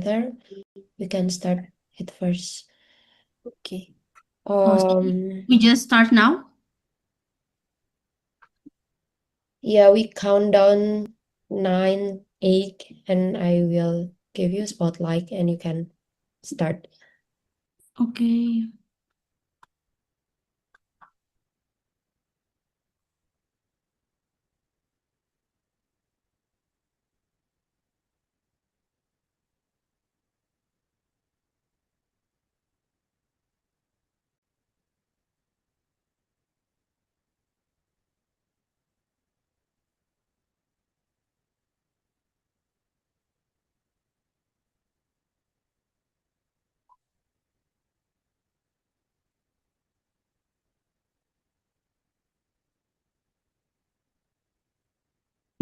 together, we can start it first. Okay. So we just start now? Yeah, we count down 9, 8, and I will give you a spotlight and you can start. Okay.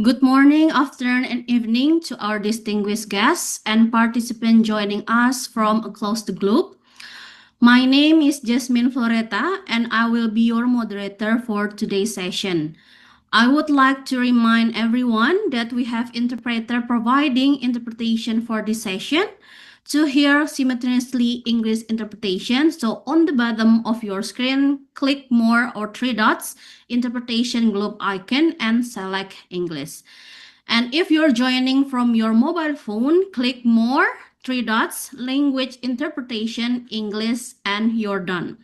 Good morning, afternoon, and evening to our distinguished guests and participants joining us from across the globe. My name is Jasmine Floreta, and I will be your moderator for today's session. I would like to remind everyone that we have interpreter providing interpretation for this session. To hear simultaneously English interpretation, so on the bottom of your screen, click more or three dots, interpretation globe icon, and select English. And if you're joining from your mobile phone, click more, three dots, language interpretation, English, and you're done.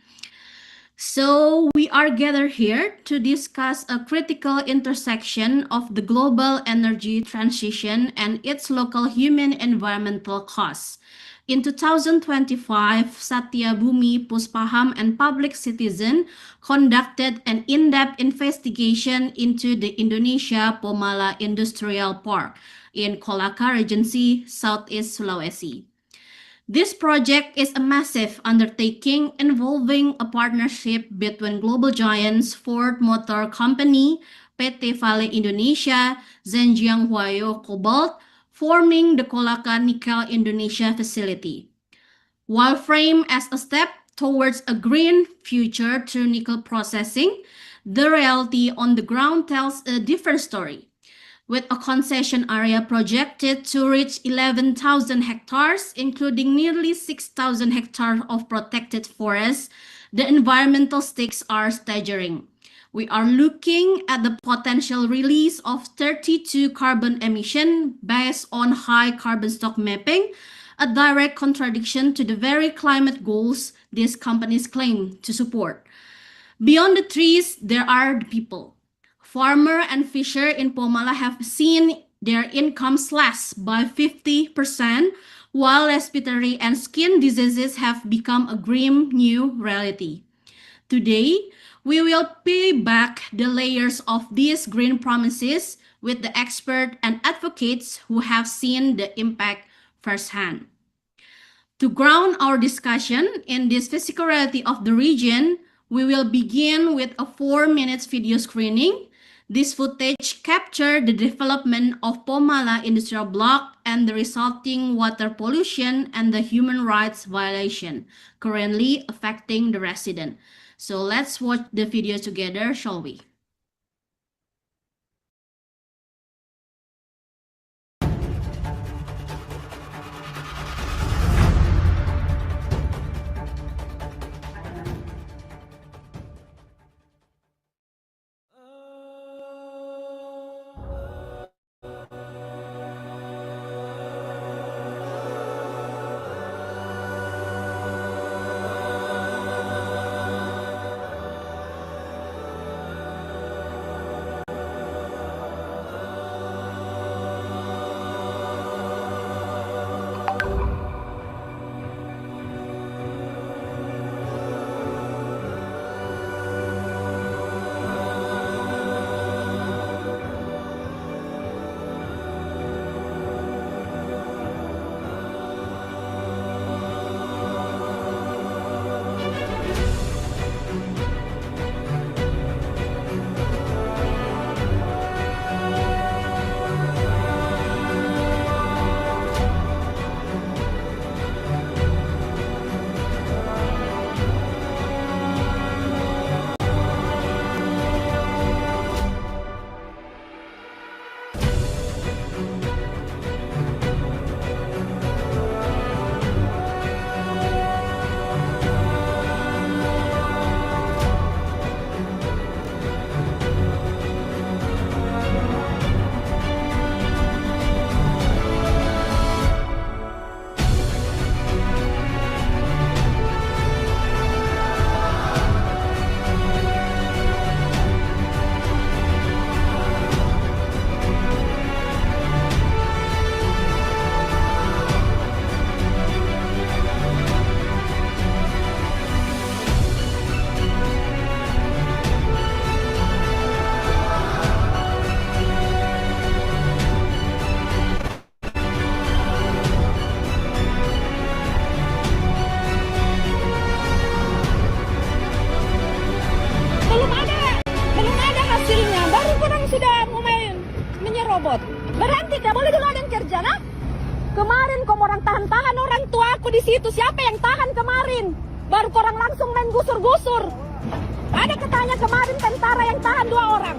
So, we are gathered here to discuss a critical intersection of the global energy transition and its local human environmental costs. In 2025, Satya Bumi, Puspaham, and Public Citizen conducted an in-depth investigation into the Indonesia Pomalaa Industrial Park in Kolaka Regency, Southeast Sulawesi. This project is a massive undertaking involving a partnership between global giants Ford Motor Company, PT Vale Indonesia, Zhenjiang Huayo Cobalt, forming the Kolaka Nickel Indonesia facility. While framed as a step towards a green future through nickel processing, the reality on the ground tells a different story. With a concession area projected to reach 11,000 hectares, including nearly 6,000 hectares of protected forests, the environmental stakes are staggering. We are looking at the potential release of 32 carbon emission based on high carbon stock mapping, a direct contradiction to the very climate goals these companies claim to support. Beyond the trees, there are the people. Farmer and fisher in Pomalaa have seen their income slashed by 50%, while respiratory and skin diseases have become a grim new reality. Today, we will peel back the layers of these green promises with the experts and advocates who have seen the impact firsthand. To ground our discussion in this physical reality of the region, we will begin with a 4 minute video screening. This footage captured the development of Pomalaa Industrial Block and the resulting water pollution and the human rights violation currently affecting the resident. So let's watch the video together, shall we? robot. Berhenti, tidak boleh dulu ada yang kerja, nah? Kemarin kau orang tahan-tahan orang tua aku di situ. Siapa yang tahan kemarin? Baru korang langsung main gusur-gusur. Ada katanya kemarin tentara yang tahan 2 orang.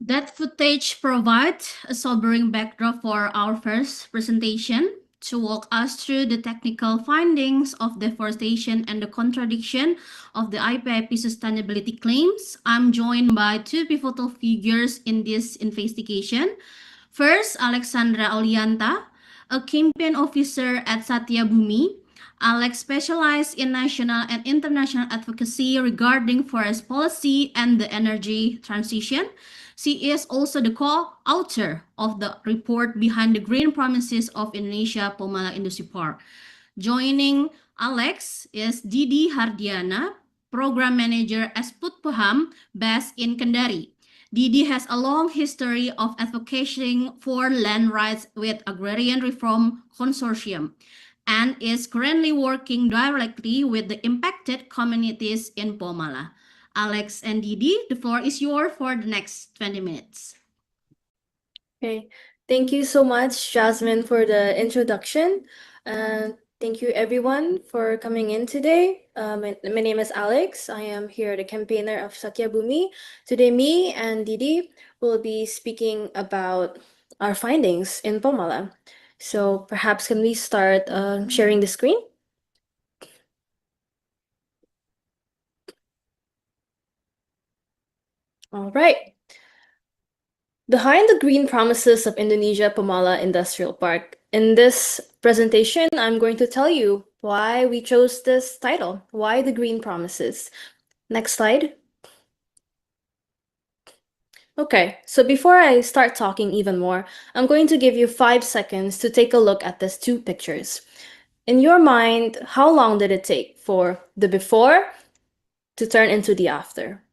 That footage provides a sobering backdrop for our first presentation to walk us through the technical findings of deforestation and the contradiction of the IPIP sustainability claims. I'm joined by 2 pivotal figures in this investigation. First, Alexandra Olianta, a campaign officer at Satya Bumi. Alex specialized in national and international advocacy regarding forest policy and the energy transition. She is also the co-author of the report behind the green promises of Indonesia Pomalaa Industrial Park. Joining Alex is Didi Hardiana, program manager at Putpaham, based in Kendari. Didi has a long history of advocating for land rights with Agrarian Reform Consortium and is currently working directly with the impacted communities in Pomalaa. Alex and Didi, the floor is yours for the next 20 minutes. Okay, thank you so much, Jasmine, for the introduction. Thank you, everyone, for coming in today. My name is Alex. I am here, the campaigner of Satya Bumi. Today, me and Didi will be speaking about our findings in Pomalaa. So perhaps can we start sharing the screen? All right. Behind the green promises of Indonesia Pomalaa Industrial Park. In this presentation, I'm going to tell you why we chose this title, why the green promises. Next slide. Okay, so before I start talking even more, I'm going to give you 5 seconds to take a look at these 2 pictures. In your mind, how long did it take for the before to turn into the after?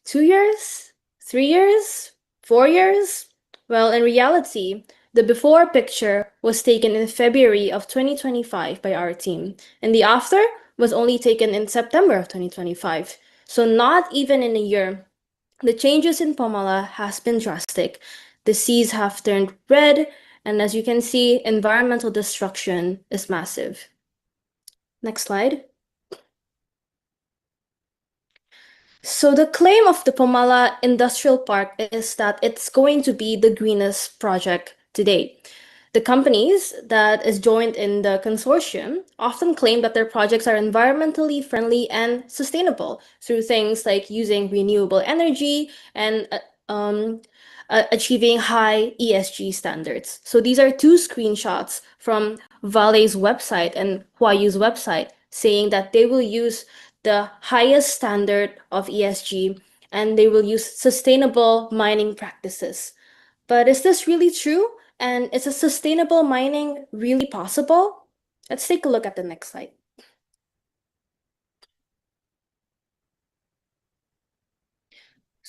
2 years? 3 years? 4 years? Well, in reality, the before picture was taken in February of 2025 by our team, and the after was only taken in September of 2025. So not even in a year, the changes in Pomalaa has been drastic. The seas have turned red, and as you can see, environmental destruction is massive. Next slide. So the claim of the Pomalaa Industrial Park is that it's going to be the greenest project to date. The companies that is joined in the consortium often claim that their projects are environmentally friendly and sustainable through things like using renewable energy and achieving high ESG standards. So these are 2 screenshots from Vale's website and Huayu's website saying that they will use the highest standard of ESG and they will use sustainable mining practices. But is this really true? And is a sustainable mining really possible? Let's take a look at the next slide.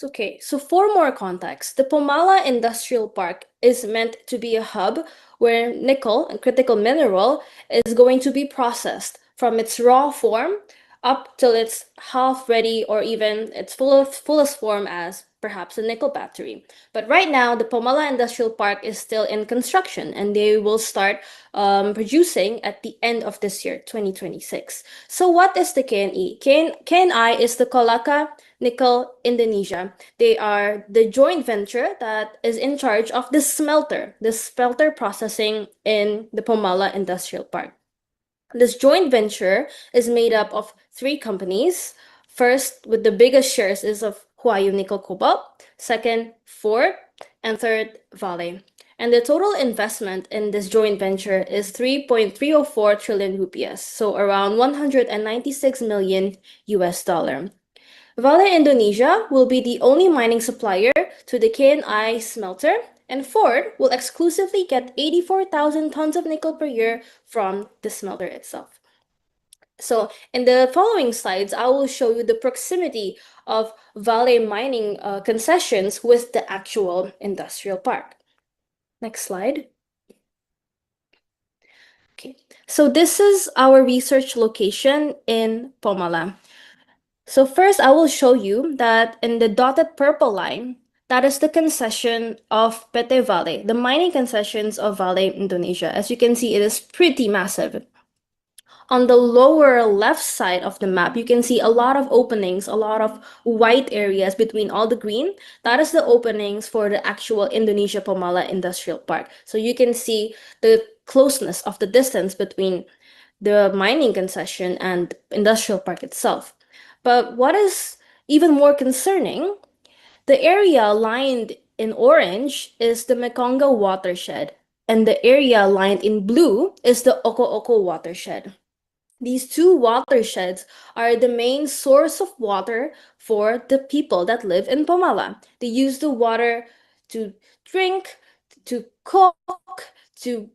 Okay, so for more context, the Pomalaa Industrial Park is meant to be a hub where nickel, a critical mineral, is going to be processed from its raw form up till it's half ready or even its fullest form as perhaps a nickel battery. But right now, the Pomalaa Industrial Park is still in construction, and they will start producing at the end of this year, 2026. So what is the KNE? KNI is the Kolaka Nickel Indonesia. They are the joint venture that is in charge of the smelter processing in the Pomalaa Industrial Park. This joint venture is made up of three companies. First, with the biggest shares is of Huayu Nickel Cobalt, second, Ford, and third, Vale. And the total investment in this joint venture is 3.304 trillion rupias, so around 196 million US dollar. Vale Indonesia will be the only mining supplier to the KNI smelter, and Ford will exclusively get 84,000 tons of nickel per year from the smelter itself. So in the following slides, I will show you the proximity of Vale mining concessions with the actual industrial park. Next slide. Okay, so this is our research location in Pomalaa. So first, I will show you that in the dotted purple line, that is the concession of PT Vale, the mining concessions of Vale Indonesia. As you can see, it is pretty massive. On the lower left side of the map, you can see a lot of openings, a lot of white areas between all the green. That is the openings for the actual Indonesia Pomalaa Industrial Park. So you can see the closeness of the distance between the mining concession and industrial park itself. But what is even more concerning, the area lined in orange is the Mekonga watershed, and the area lined in blue is the Oko Oko watershed. These two watersheds are the main source of water for the people that live in Pomalaa. They use the water to drink, to cook, to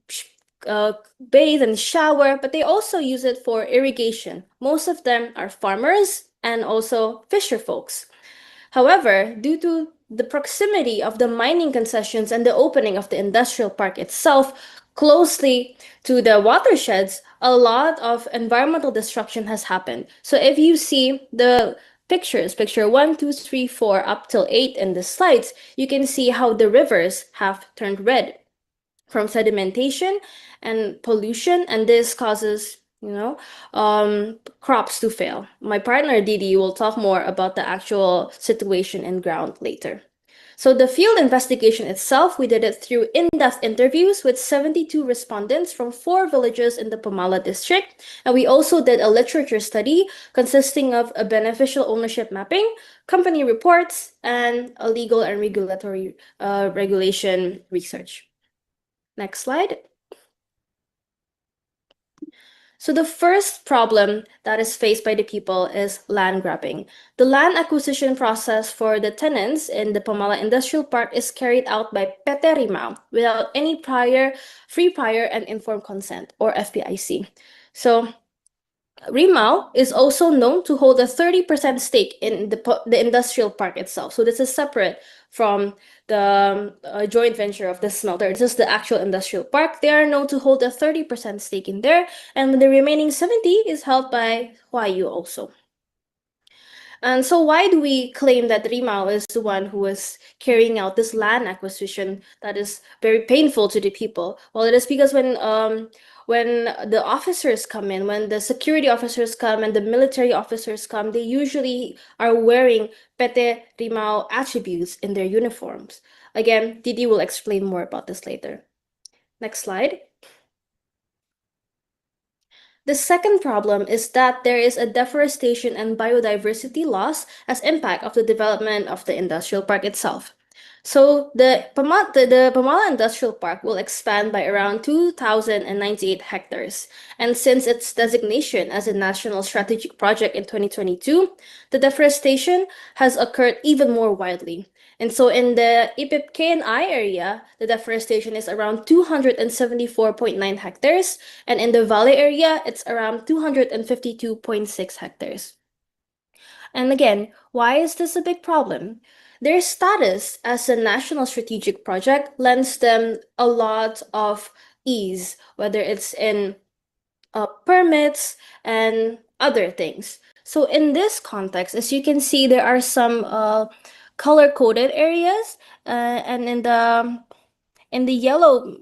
bathe and shower, but they also use it for irrigation. Most of them are farmers and also fisher folks. However, due to the proximity of the mining concessions and the opening of the industrial park itself closely to the watersheds, a lot of environmental destruction has happened. So if you see the pictures, picture 1, 2, 3, 4, up till 8 in the slides, you can see how the rivers have turned red from sedimentation and pollution, and this causes crops to fail. My partner Didi will talk more about the actual situation in ground later. So the field investigation itself, we did it through in-depth interviews with 72 respondents from 4 villages in the Pomalaa district. And we also did a literature study consisting of a beneficial ownership mapping, company reports, and a legal and regulatory regulation research. Next slide. So the first problem that is faced by the people is land grabbing. The land acquisition process for the tenants in the Pomalaa Industrial Park is carried out by PT Rimau without any free prior and informed consent, or FPIC. So Rimau is also known to hold a 30% stake in the industrial park itself. So this is separate from the joint venture of the smelter. This is the actual industrial park. They are known to hold a 30% stake in there, and the remaining 70 is held by Huayu also. And so why do we claim that Rimau is the one who is carrying out this land acquisition that is very painful to the people? Well, it is because when the officers come in, when the security officers come and the military officers come, they usually are wearing PT Rimau attributes in their uniforms. Again, Didi will explain more about this later. Next slide. The second problem is that there is a deforestation and biodiversity loss as impact of the development of the industrial park itself. So the Pomalaa Industrial Park will expand by around 2,098 hectares. And since its designation as a national strategic project in 2022, the deforestation has occurred even more widely. And so in the IPIP KNI area, the deforestation is around 274.9 hectares. And in the Valley area, it's around 252.6 hectares. And again, why is this a big problem? Their status as a national strategic project lends them a lot of ease, whether it's in permits and other things. So in this context, as you can see, there are some color-coded areas, and in the yellow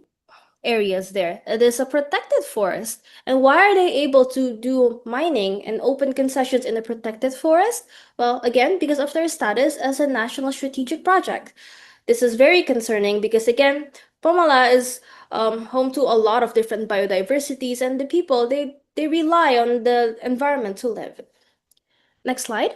areas there, it is a protected forest. And why are they able to do mining and open concessions in a protected forest? Well, again, because of their status as a national strategic project. This is very concerning because, again, Pomalaa is home to a lot of different biodiversities, and the people, they rely on the environment to live. Next slide.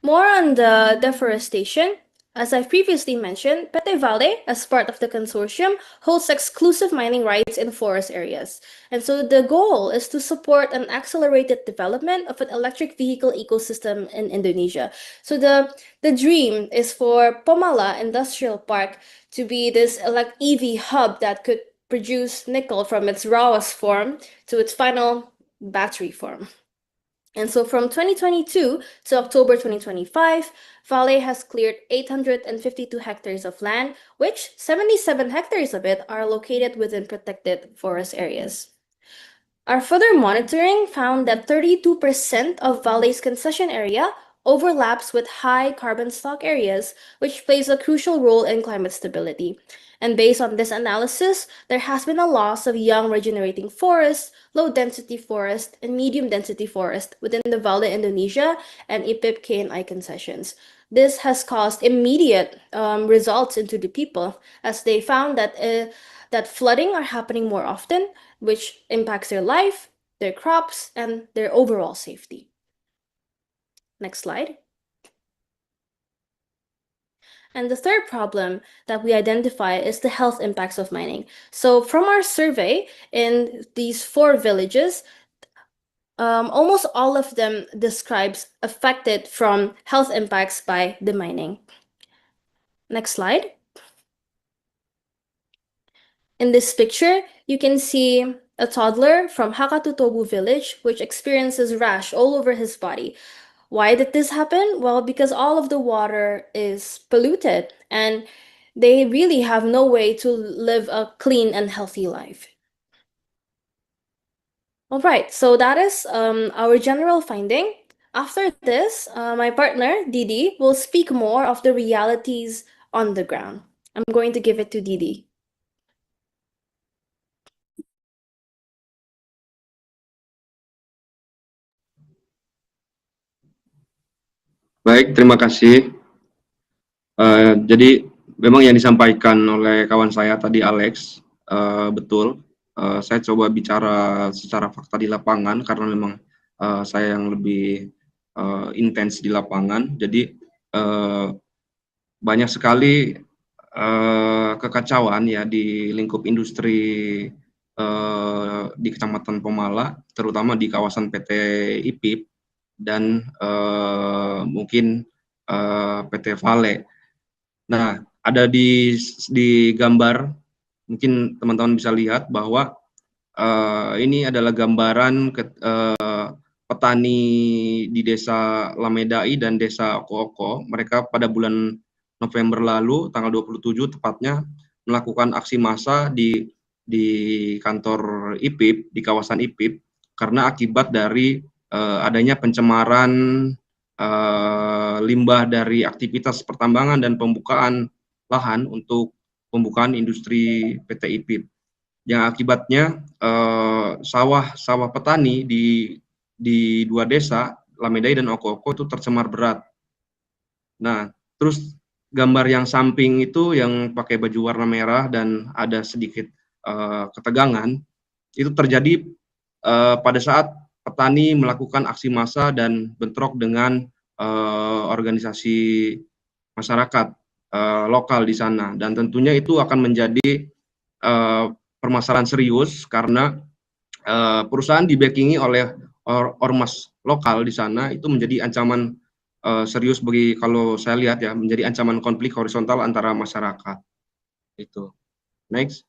More on the deforestation. As I've previously mentioned, Pete Vale, as part of the consortium, holds exclusive mining rights in forest areas. And so the goal is to support an accelerated development of an electric vehicle ecosystem in Indonesia. So the dream is for Pomalaa Industrial Park to be this EV hub that could produce nickel from its rawest form to its final battery form. And so from 2022 to October 2025, Vale has cleared 852 hectares of land, which 77 hectares of it are located within protected forest areas. Our further monitoring found that 32% of Vale's concession area overlaps with high carbon stock areas, which plays a crucial role in climate stability. And based on this analysis, there has been a loss of young regenerating forests, low-density forest, and medium-density forest within the Vale Indonesia and IPIP KNI concessions. This has caused immediate results into the people, as they found that flooding are happening more often, which impacts their life, their crops, and their overall safety. Next slide. And the third problem that we identify is the health impacts of mining. So from our survey in these 4 villages, almost all of them describes affected from health impacts by the mining. Next slide. In this picture, you can see a toddler from Hakatutobu village, which experiences rash all over his body. Why did this happen? Well, because all of the water is polluted and they really have no way to live a clean and healthy life. All right, so that is our general finding. After this, my partner, Didi, will speak more of the realities on the ground. I'm going to give it to Didi. Baik, terima kasih. Jadi memang yang disampaikan oleh kawan saya tadi Alex betul. Saya coba bicara secara fakta di lapangan karena memang saya yang lebih intens di lapangan. Jadi banyak sekali kekacauan ya di lingkup industri di Kecamatan Pomalaa, terutama di kawasan PT IPIP dan mungkin PT Vale. Nah, ada di gambar, mungkin teman-teman bisa lihat bahwa ini adalah gambaran petani di desa Lamedai dan desa Oko-Oko. Mereka pada bulan November lalu, tanggal 27 tepatnya, melakukan aksi massa di kantor IPIP, di kawasan IPIP, karena akibat dari adanya pencemaran limbah dari aktivitas pertambangan dan pembukaan lahan untuk pembukaan industri PT IPIP, yang akibatnya sawah petani di 2 desa Lamedai dan Oko-Oko itu tercemar berat. Nah, terus gambar yang samping itu yang pakai baju warna merah dan ada sedikit ketegangan, itu terjadi pada saat petani melakukan aksi massa dan bentrok dengan organisasi masyarakat lokal di sana, dan tentunya itu akan menjadi permasalahan serius karena perusahaan dibackingi oleh ormas lokal di sana. Itu menjadi ancaman serius bagi, kalau saya lihat ya, menjadi ancaman konflik horizontal antara masyarakat. Itu. Next.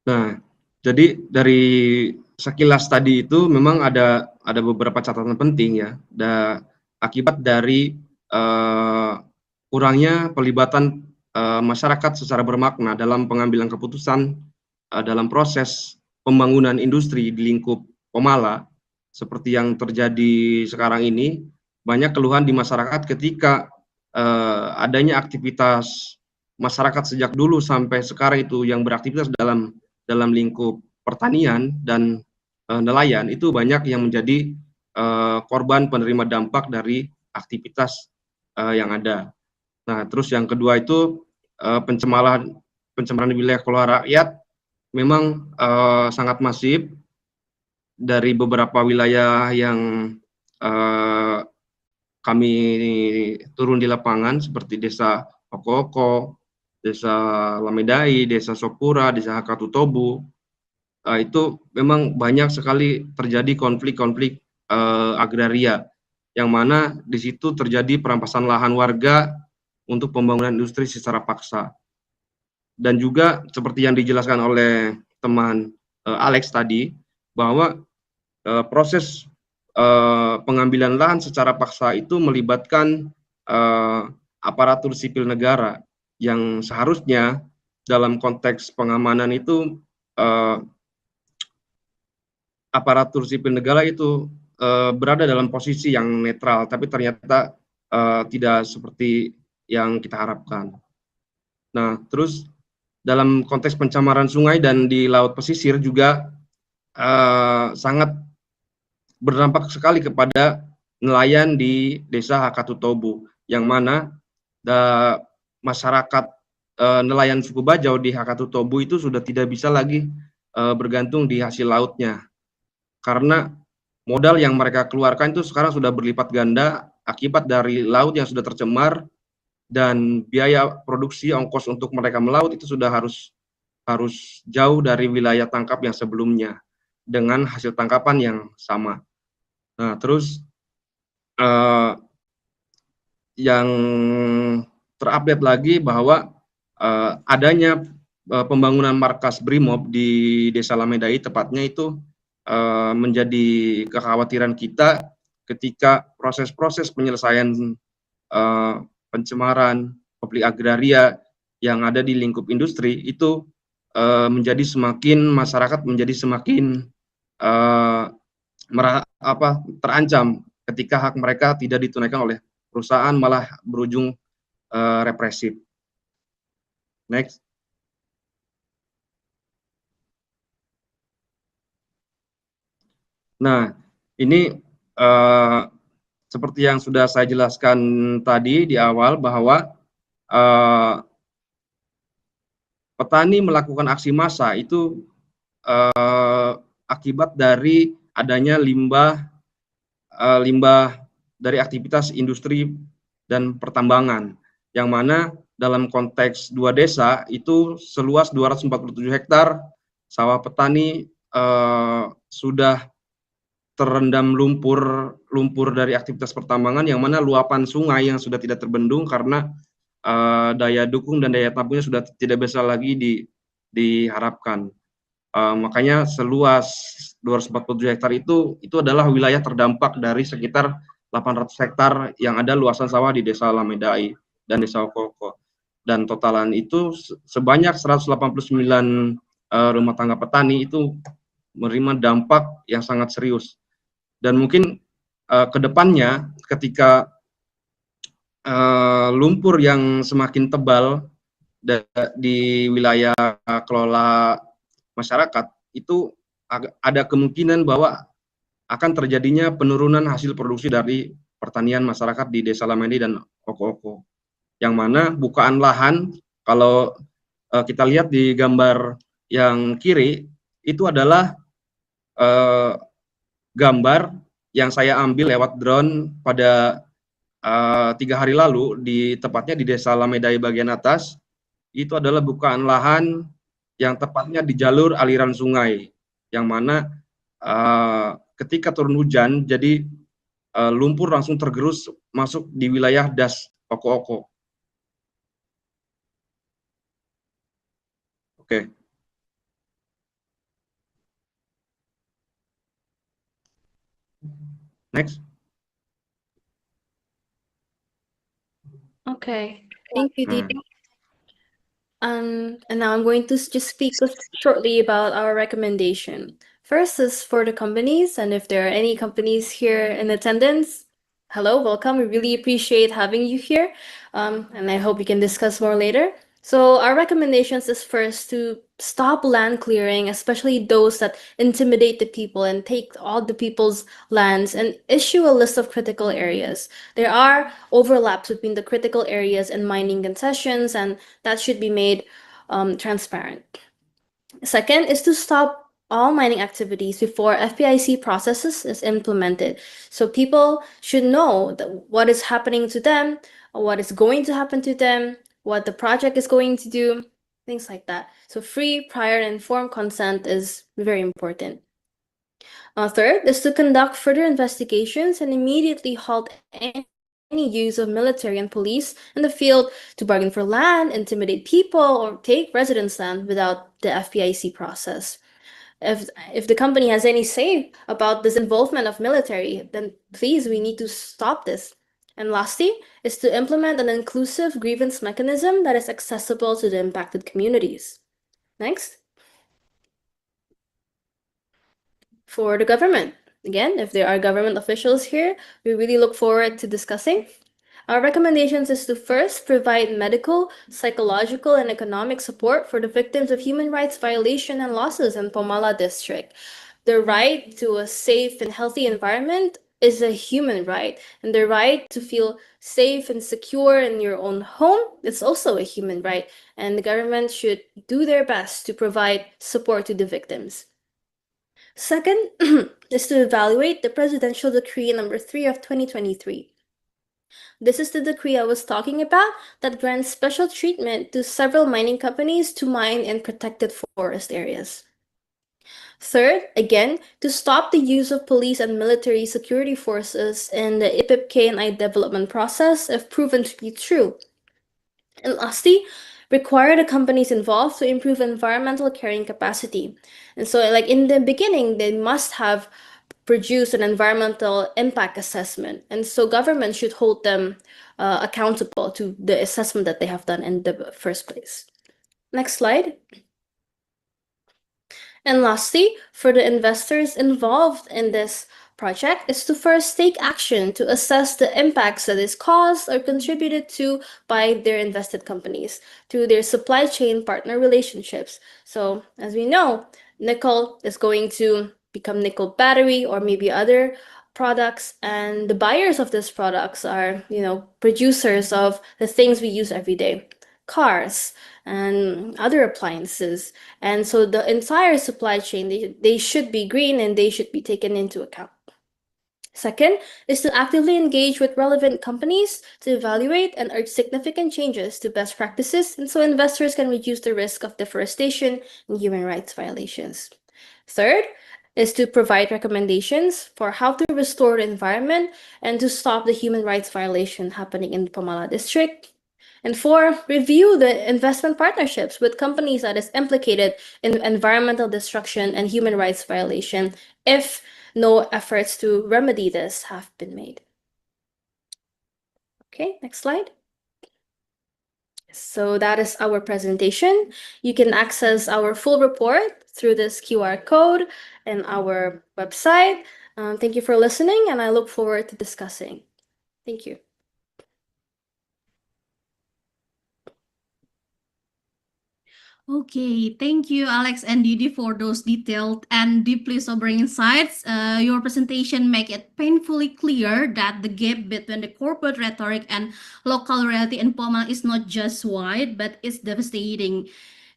Nah, jadi dari sekilas tadi itu memang ada beberapa catatan penting ya. Akibat dari kurangnya pelibatan masyarakat secara bermakna dalam pengambilan keputusan dalam proses pembangunan industri di lingkup Pomalaa, seperti yang terjadi sekarang ini, banyak keluhan di masyarakat ketika adanya aktivitas masyarakat sejak dulu sampai sekarang itu yang beraktivitas dalam lingkup pertanian dan nelayan, itu banyak yang menjadi korban penerima dampak dari aktivitas yang ada. Nah, terus yang kedua itu pencemaran wilayah kelola rakyat memang sangat masif dari beberapa wilayah yang kami turun di lapangan seperti Desa Okoko, Desa Lamedai, Desa Sopura, Desa Hakatutobu. Itu memang banyak sekali terjadi konflik-konflik agraria, yang mana di situ terjadi perampasan lahan warga untuk pembangunan industri secara paksa. Dan juga seperti yang dijelaskan oleh teman Alex tadi, bahwa proses pengambilan lahan secara paksa itu melibatkan aparatur sipil negara yang seharusnya dalam konteks pengamanan itu aparatur sipil negara itu berada dalam posisi yang netral, tapi ternyata tidak seperti yang kita harapkan. Nah, terus dalam konteks pencemaran sungai dan di laut pesisir juga sangat berdampak sekali kepada nelayan di Desa Hakatutobu, yang mana masyarakat nelayan suku Bajau di Hakatutobu itu sudah tidak bisa lagi bergantung di hasil lautnya, karena modal yang mereka keluarkan itu sekarang sudah berlipat ganda akibat dari laut yang sudah tercemar, dan biaya produksi ongkos untuk mereka melaut itu sudah harus jauh dari wilayah tangkap yang sebelumnya dengan hasil tangkapan yang sama. Nah, terus yang terupdate lagi bahwa adanya pembangunan markas Brimob di Desa Lamedai tepatnya itu menjadi kekhawatiran kita ketika proses-proses penyelesaian pencemaran konflik agraria yang ada di lingkup industri itu menjadi masyarakat menjadi semakin terancam ketika hak mereka tidak ditunaikan oleh perusahaan, malah berujung represif. Next. Nah, ini seperti yang sudah saya jelaskan tadi di awal, bahwa petani melakukan aksi massa itu akibat dari adanya limbah dari aktivitas industri dan pertambangan, yang mana dalam konteks dua desa itu seluas 247 hektar sawah petani sudah terendam lumpur dari aktivitas pertambangan, yang mana luapan sungai yang sudah tidak terbendung karena daya dukung dan daya tampungnya sudah tidak bisa lagi diharapkan. Makanya seluas 247 hektar itu adalah wilayah terdampak dari sekitar 800 hektar yang ada luasan sawah di Desa Lamedai dan Desa Okoko. Dan totalan itu sebanyak 189 rumah tangga petani itu menerima dampak yang sangat serius. Dan mungkin ke depannya ketika lumpur yang semakin tebal di wilayah kelola masyarakat, itu ada kemungkinan bahwa akan terjadinya penurunan hasil produksi dari pertanian masyarakat di Desa Lamedi dan Oko-Oko, yang mana bukaan lahan, kalau kita lihat di gambar yang kiri, itu adalah gambar yang saya ambil lewat drone pada 3 hari lalu, tepatnya di Desa Lamedai bagian atas. Itu adalah bukaan lahan yang tepatnya di jalur aliran sungai, yang mana ketika turun hujan, jadi lumpur langsung tergerus masuk di wilayah das Oko-Oko. Oke. Next. Okay, thank you, Didi. And now I'm going to just speak shortly about our recommendation. First is for the companies, and if there are any companies here in attendance, hello, welcome. We really appreciate having you here, and I hope we can discuss more later. So our recommendations is first to stop land clearing, especially those that intimidate the people and take all the people's lands, and issue a list of critical areas. There are overlaps between the critical areas and mining concessions, and that should be made transparent. Second is to stop all mining activities before FPIC processes is implemented. So people should know that what is happening to them, what is going to happen to them, what the project is going to do, things like that. So free, prior, and informed consent is very important. Third is to conduct further investigations and immediately halt any use of military and police in the field to bargain for land, intimidate people, or take residents' land without the FPIC process. If the company has any say about this involvement of military, then please, we need to stop this. And lastly, is to implement an inclusive grievance mechanism that is accessible to the impacted communities. Next. For the government. Again, if there are government officials here, we really look forward to discussing. Our recommendations is to first provide medical, psychological, and economic support for the victims of human rights violation and losses in Pomalaa district. The right to a safe and healthy environment is a human right, and the right to feel safe and secure in your own home is also a human right, and the government should do their best to provide support to the victims. Second is to evaluate the Presidential Decree number 3 of 2023. This is the decree I was talking about that grants special treatment to several mining companies to mine in protected forest areas. Third, again, to stop the use of police and military security forces in the IPIP-KNI development process if proven to be true. And lastly, require the companies involved to improve environmental carrying capacity. And so, like in the beginning, they must have produced an environmental impact assessment. And so government should hold them accountable to the assessment that they have done in the first place. Next slide. And lastly, for the investors involved in this project is to first take action to assess the impacts that is caused or contributed to by their invested companies through their supply chain partner relationships. So as we know, nickel is going to become nickel battery or maybe other products, and the buyers of these products are, producers of the things we use every day, cars and other appliances. And so the entire supply chain, they should be green and they should be taken into account. Second is to actively engage with relevant companies to evaluate and urge significant changes to best practices, and so investors can reduce the risk of deforestation and human rights violations. Third is to provide recommendations for how to restore the environment and to stop the human rights violation happening in the Pomalaa district. And four, review the investment partnerships with companies that is implicated in environmental destruction and human rights violation if no efforts to remedy this have been made. Okay, next slide. So that is our presentation. You can access our full report through this QR code and our website. Thank you for listening, and I look forward to discussing. Thank you. Okay, thank you, Alex and Didi, for those detailed and deeply sobering insights. Your presentation make it painfully clear that the gap between the corporate rhetoric and local reality in Pomalaa is not just wide, but it's devastating.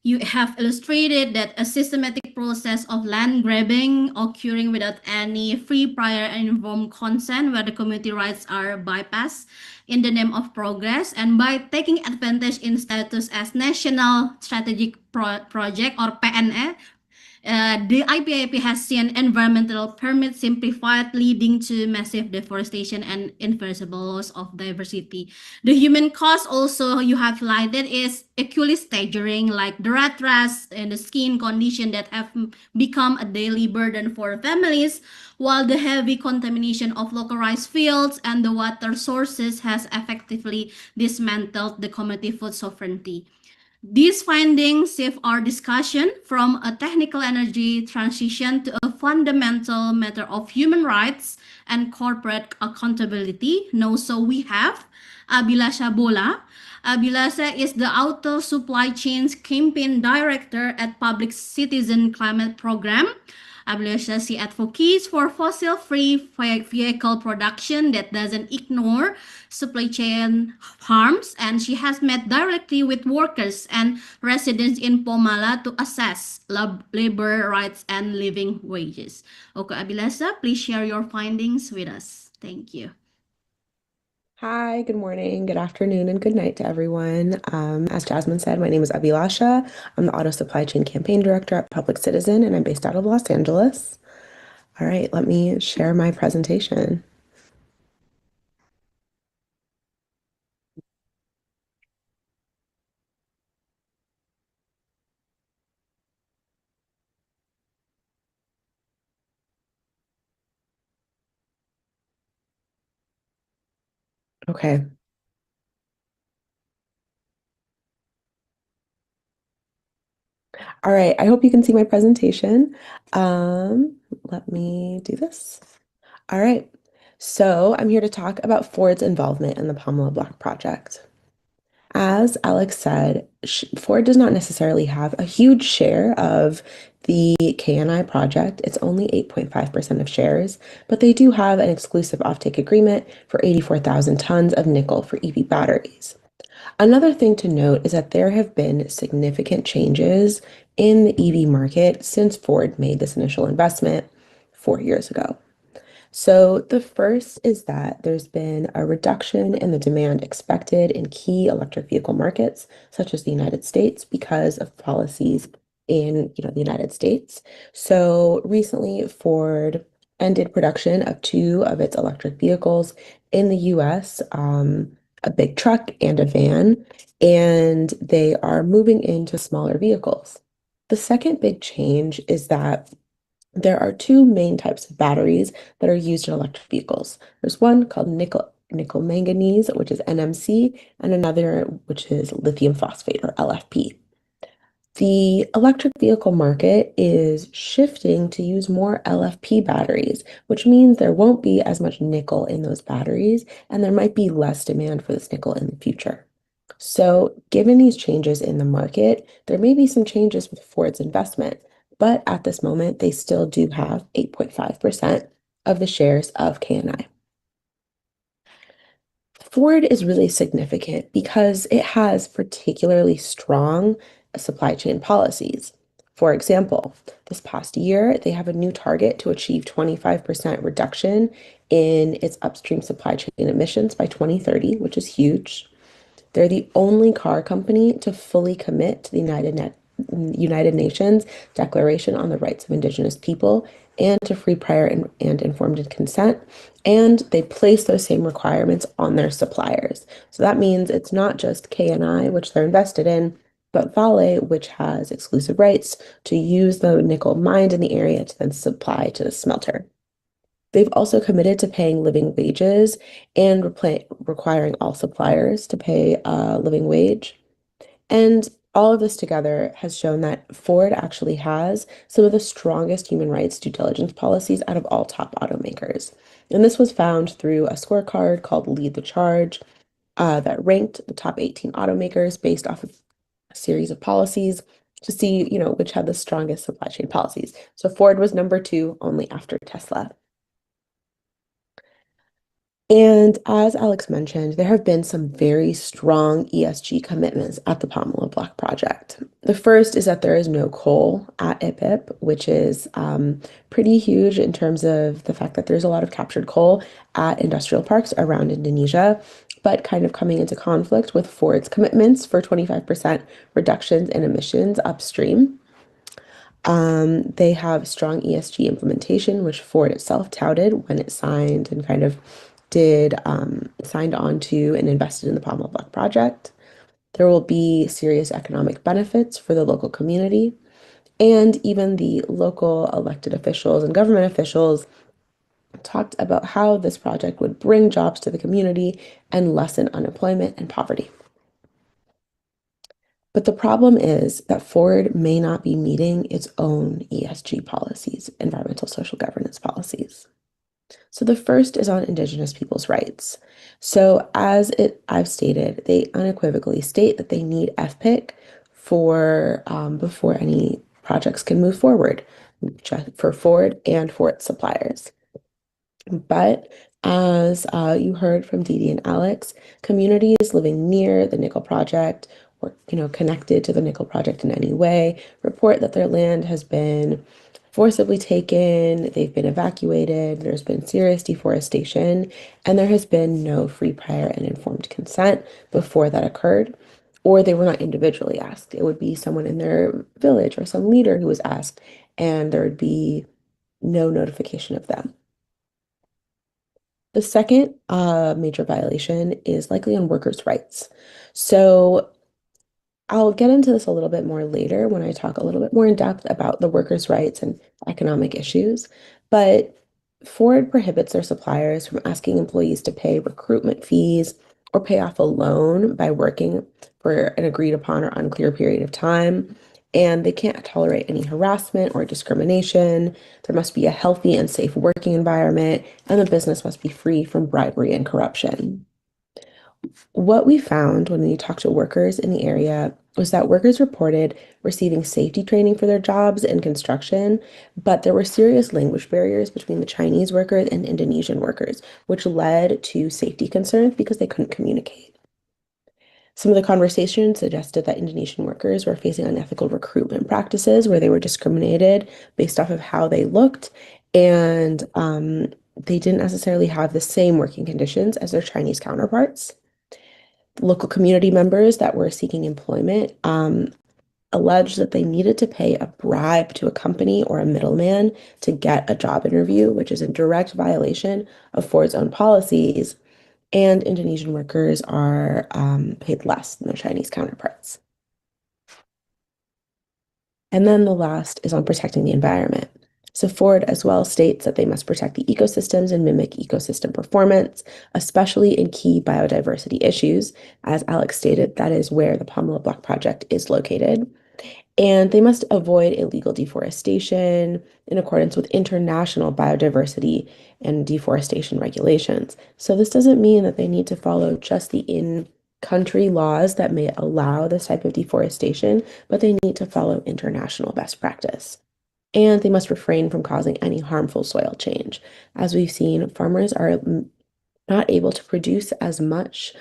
You have illustrated that a systematic process of land grabbing occurring without any free, prior, and informed consent, where the community rights are bypassed in the name of progress, and by taking advantage in status as National Strategic Project or PNE, the IPIP has seen environmental permits simplified, leading to massive deforestation and irreversible loss of diversity. The human cost also you have highlighted is equally staggering, like the rat rash and the skin condition that have become a daily burden for families, while the heavy contamination of local rice fields and the water sources has effectively dismantled the community food sovereignty. These findings shift our discussion from a technical energy transition to a fundamental matter of human rights and corporate accountability. Now, so we have Abhilasha Bola. Abhilasha is the Auto Supply Chains Campaign Director at Public Citizen Climate Program. Abhilasha, she advocates for fossil-free vehicle production that doesn't ignore supply chain harms, and she has met directly with workers and residents in Pomalaa to assess labor rights and living wages. Okay, Abhilasha, please share your findings with us. Thank you. Hi, good morning, good afternoon, and good night to everyone. As Jasmine said, my name is Abhilasha. I'm the Auto Supply Chain Campaign Director at Public Citizen, and I'm based out of Los Angeles. All right, let me share my presentation. Okay. All right, I hope you can see my presentation. Let me do this. All right, so I'm here to talk about Ford's involvement in the Pomalaa Block project. As Alex said, Ford does not necessarily have a huge share of the KNI project. It's only 8.5% of shares, but they do have an exclusive offtake agreement for 84,000 tons of nickel for EV batteries. Another thing to note is that there have been significant changes in the EV market since Ford made this initial investment 4 years ago. So the first is that there's been a reduction in the demand expected in key electric vehicle markets, such as the United States, because of policies in, the United States. So recently, Ford ended production of two of its electric vehicles in the US, a big truck and a van, and they are moving into smaller vehicles. The second big change is that there are two main types of batteries that are used in electric vehicles. There's one called nickel manganese, which is NMC, and another which is lithium phosphate or LFP. The electric vehicle market is shifting to use more LFP batteries, which means there won't be as much nickel in those batteries, and there might be less demand for this nickel in the future. So, given these changes in the market, there may be some changes with Ford's investment, but at this moment, they still do have 8.5% of the shares of KNI. Ford is really significant because it has particularly strong supply chain policies. For example, this past year, they have a new target to achieve 25% reduction in its upstream supply chain emissions by 2030, which is huge. They're the only car company to fully commit to the United Nations Declaration on the Rights of Indigenous People and to free, prior, and informed consent. And they place those same requirements on their suppliers. So that means it's not just KNI, which they're invested in, but Vale, which has exclusive rights to use the nickel mined in the area to then supply to the smelter. They've also committed to paying living wages and requiring all suppliers to pay a living wage. And all of this together has shown that Ford actually has some of the strongest human rights due diligence policies out of all top automakers. And this was found through a scorecard called Lead the Charge that ranked the top 18 automakers based off of a series of policies to see, which had the strongest supply chain policies. So Ford was number two, only after Tesla. And as Alex mentioned, there have been some very strong ESG commitments at the Pomalaa Block project. The first is that there is no coal at IPIP, which is pretty huge in terms of the fact that there's a lot of captured coal at industrial parks around Indonesia, but kind of coming into conflict with Ford's commitments for 25% reductions in emissions upstream. They have strong ESG implementation, which Ford itself touted when it signed and kind of signed on to and invested in the Pomalaa Block project. There will be serious economic benefits for the local community, and even the local elected officials and government officials talked about how this project would bring jobs to the community and lessen unemployment and poverty. But the problem is that Ford may not be meeting its own ESG policies, environmental social governance policies. So the first is on Indigenous people's rights. So I've stated, they unequivocally state that they need FPIC for before any projects can move forward, just for Ford and for its suppliers. But as you heard from Dee Dee and Alex, communities living near the nickel project or connected to the nickel project in any way report that their land has been forcibly taken, they've been evacuated, there's been serious deforestation, and there has been no free, prior, and informed consent before that occurred, or they were not individually asked. It would be someone in their village or some leader who was asked, and there would be no notification of them. The second major violation is likely on workers' rights. So I'll get into this a little bit more later when I talk a little bit more in depth about the workers' rights and economic issues. But Ford prohibits their suppliers from asking employees to pay recruitment fees or pay off a loan by working for an agreed upon or unclear period of time. And they can't tolerate any harassment or discrimination. There must be a healthy and safe working environment, and the business must be free from bribery and corruption. What we found when we talked to workers in the area was that workers reported receiving safety training for their jobs in construction, but there were serious language barriers between the Chinese workers and Indonesian workers, which led to safety concerns because they couldn't communicate. Some of the conversations suggested that Indonesian workers were facing unethical recruitment practices where they were discriminated based off of how they looked, and they didn't necessarily have the same working conditions as their Chinese counterparts. Local community members that were seeking employment alleged that they needed to pay a bribe to a company or a middleman to get a job interview, which is a direct violation of Ford's own policies. And Indonesian workers are paid less than their Chinese counterparts. And then the last is on protecting the environment. So Ford as well states that they must protect the ecosystems and mimic ecosystem performance, especially in key biodiversity issues. As Alex stated, that is where the Pomalaa Block Project is located. And they must avoid illegal deforestation in accordance with international biodiversity and deforestation regulations. So this doesn't mean that they need to follow just the in-country laws that may allow this type of deforestation, but they need to follow international best practice. And they must refrain from causing any harmful soil change. As we've seen, farmers are not able to produce as much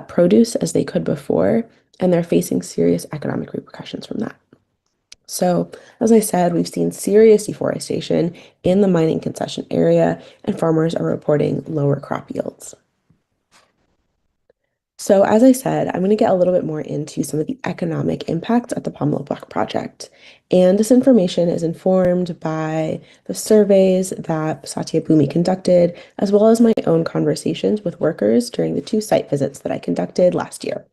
produce as they could before, and they're facing serious economic repercussions from that. So, as I said, we've seen serious deforestation in the mining concession area, and farmers are reporting lower crop yields. So, as I said, I'm going to get a little bit more into some of the economic impacts at the Pomalaa Block Project. And this information is informed by the surveys that Satya Bumi conducted, as well as my own conversations with workers during the 2 site visits that I conducted last year.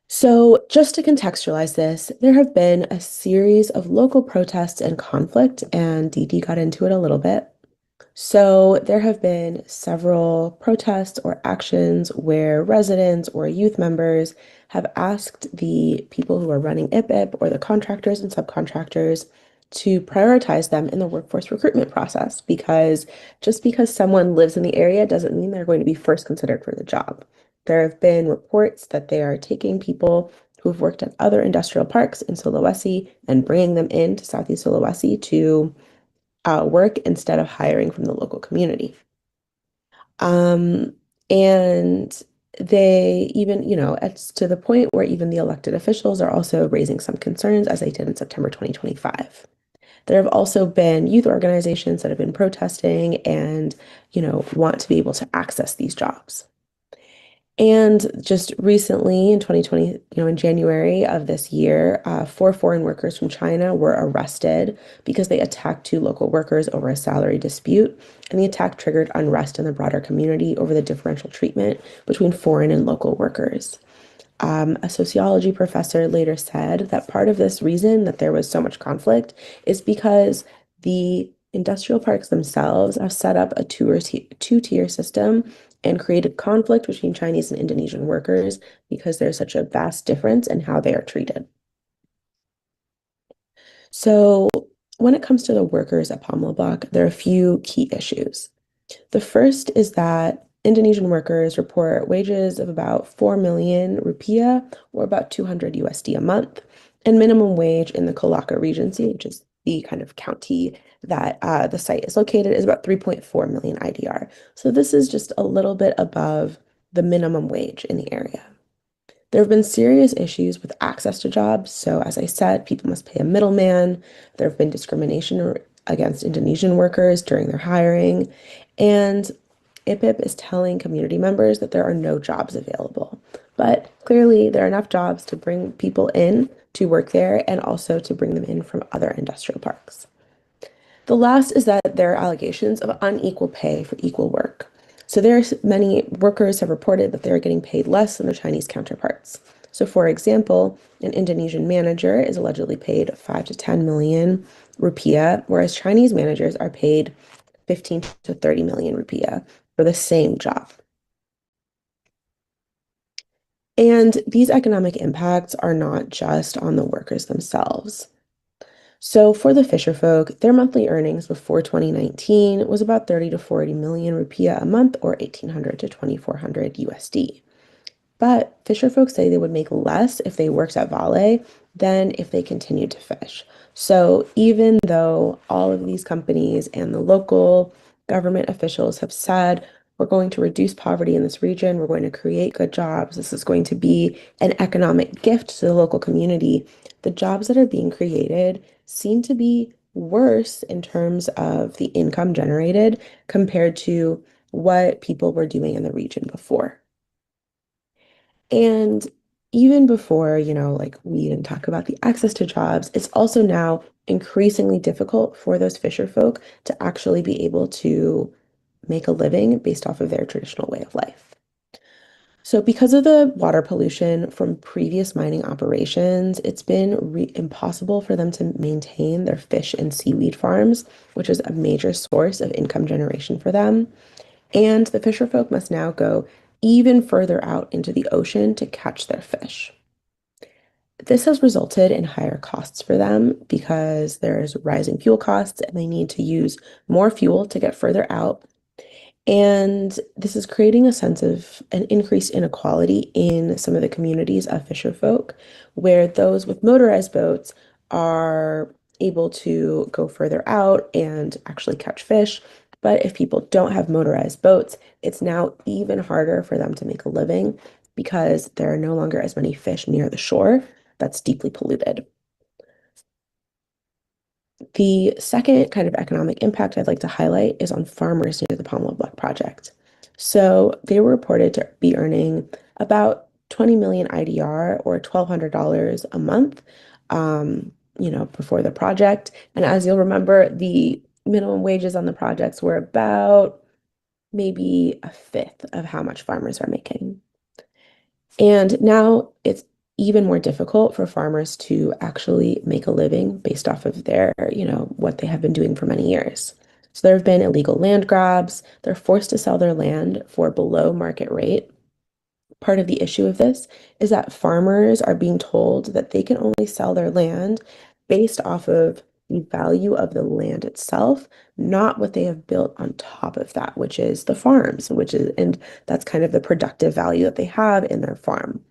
So, just to contextualize this, there have been a series of local protests and conflict, and Dee Dee got into it a little bit. So, there have been several protests or actions where residents or youth members have asked the people who are running IPIP or the contractors and subcontractors to prioritize them in the workforce recruitment process, because just because someone lives in the area doesn't mean they're going to be first considered for the job. There have been reports that they are taking people who've worked at other industrial parks in Sulawesi and bringing them into Southeast Sulawesi to work instead of hiring from the local community. And they even, it's to the point where even the elected officials are also raising some concerns, as they did in September 2025. There have also been youth organizations that have been protesting and, want to be able to access these jobs. And just recently in 2020, in January of this year, 4 foreign workers from China were arrested because they attacked 2 local workers over a salary dispute. And the attack triggered unrest in the broader community over the differential treatment between foreign and local workers. A sociology professor later said that part of this reason that there was so much conflict is because the industrial parks themselves have set up a two-tier system and created conflict between Chinese and Indonesian workers because there's such a vast difference in how they are treated. So when it comes to the workers at Pomalaa Block, there are a few key issues. The first is that Indonesian workers report wages of about 4 million rupiah, or about 200 USD a month, and minimum wage in the Kolaka Regency, which is the kind of county that the site is located, is about 3.4 million IDR. So this is just a little bit above the minimum wage in the area. There have been serious issues with access to jobs. So, as I said, people must pay a middleman. There have been discrimination against Indonesian workers during their hiring. And IPIP is telling community members that there are no jobs available. But clearly, there are enough jobs to bring people in to work there and also to bring them in from other industrial parks. The last is that there are allegations of unequal pay for equal work. So there's many workers have reported that they're getting paid less than their Chinese counterparts. So for example, an Indonesian manager is allegedly paid 5 to 10 million rupiah, whereas Chinese managers are paid 15 to 30 million rupiah for the same job. And these economic impacts are not just on the workers themselves. So for the fisher folk, their monthly earnings before 2019 was about 30 to 40 million rupiah a month, or 1,800 to 2,400 USD. But fisher folk say they would make less if they worked at Vale than if they continued to fish. So even though all of these companies and the local government officials have said, we're going to reduce poverty in this region, we're going to create good jobs, this is going to be an economic gift to the local community, the jobs that are being created seem to be worse in terms of the income generated compared to what people were doing in the region before. And even before, like we didn't talk about the access to jobs, it's also now increasingly difficult for those fisher folk to actually be able to make a living based off of their traditional way of life. So because of the water pollution from previous mining operations, it's been impossible for them to maintain their fish and seaweed farms, which is a major source of income generation for them. And the fisher folk must now go even further out into the ocean to catch their fish. This has resulted in higher costs for them because there's rising fuel costs and they need to use more fuel to get further out. And this is creating a sense of an increased inequality in some of the communities of fisher folk, where those with motorized boats are able to go further out and actually catch fish. But if people don't have motorized boats, it's now even harder for them to make a living because there are no longer as many fish near the shore that's deeply polluted. The second kind of economic impact I'd like to highlight is on farmers near the Pomalaa Block project. So they were reported to be earning about 20 million IDR, or $1,200 a month, before the project. And as you'll remember, the minimum wages on the projects were about maybe a fifth of how much farmers are making. And now it's even more difficult for farmers to actually make a living based off of their, what they have been doing for many years. So there have been illegal land grabs. They're forced to sell their land for below market rate. Part of the issue of this is that farmers are being told that they can only sell their land based off of the value of the land itself, not what they have built on top of that, which is the farms, and that's kind of the productive value that they have in their farm.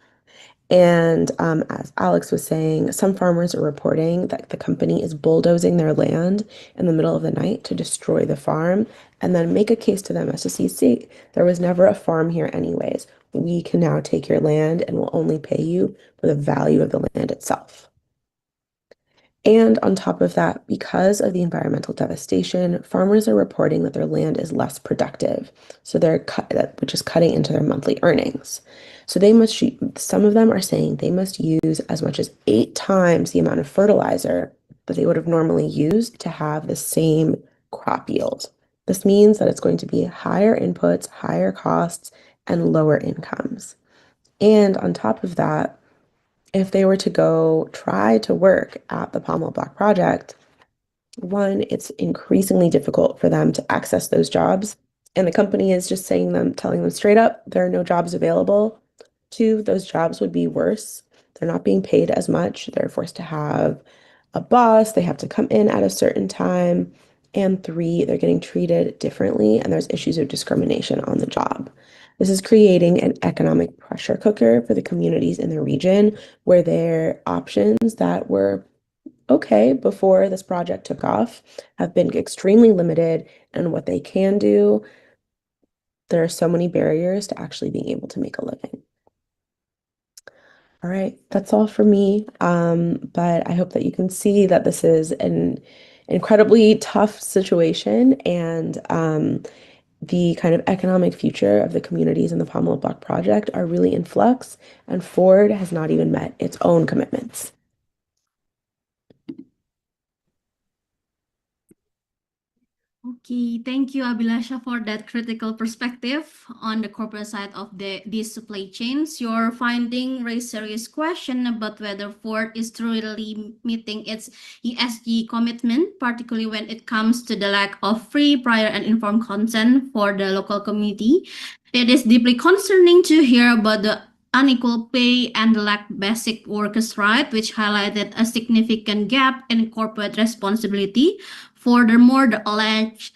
And as Alex was saying, some farmers are reporting that the company is bulldozing their land in the middle of the night to destroy the farm and then make a case to them as to see, there was never a farm here anyways. We can now take your land and we'll only pay you for the value of the land itself. And on top of that, because of the environmental devastation, farmers are reporting that their land is less productive, which is cutting into their monthly earnings. So some of them are saying they must use as much as 8 times the amount of fertilizer that they would have normally used to have the same crop yield. This means that it's going to be higher inputs, higher costs, and lower incomes. And on top of that, if they were to go try to work at the Pomalaa Block project, One, it's increasingly difficult for them to access those jobs. And the company is just telling them straight up, there are no jobs available. Two, those jobs would be worse. They're not being paid as much. They're forced to have a boss. They have to come in at a certain time. And three, they're getting treated differently, and there's issues of discrimination on the job. This is creating an economic pressure cooker for the communities in the region where their options that were okay before this project took off have been extremely limited, and what they can do, there are so many barriers to actually being able to make a living. All right, that's all for me. But I hope that you can see that this is an incredibly tough situation, and the kind of economic future of the communities in the Pomalaa Block project are really in flux, and Ford has not even met its own commitments. Okay, thank you, Abhilasha, for that critical perspective on the corporate side of these supply chains. Your finding raised serious question about whether Ford is truly meeting its ESG commitment, particularly when it comes to the lack of free, prior, and informed consent for the local community. It is deeply concerning to hear about the unequal pay and the lack of basic workers' rights, which highlighted a significant gap in corporate responsibility. Furthermore, the alleged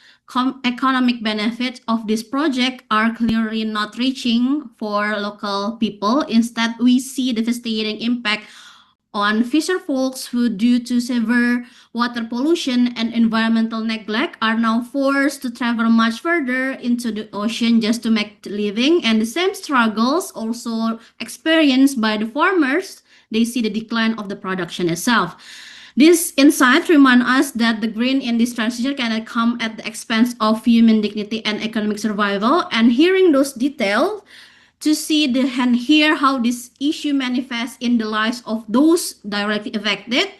economic benefits of this project are clearly not reaching for local people. Instead, we see devastating impact on fisher folks who, due to severe water pollution and environmental neglect, are now forced to travel much further into the ocean just to make a living. And the same struggles also experienced by the farmers. They see the decline of the production itself. This insight remind us that the green in this transition cannot come at the expense of human dignity and economic survival. And hearing those details, to see and hear how this issue manifests in the lives of those directly affected,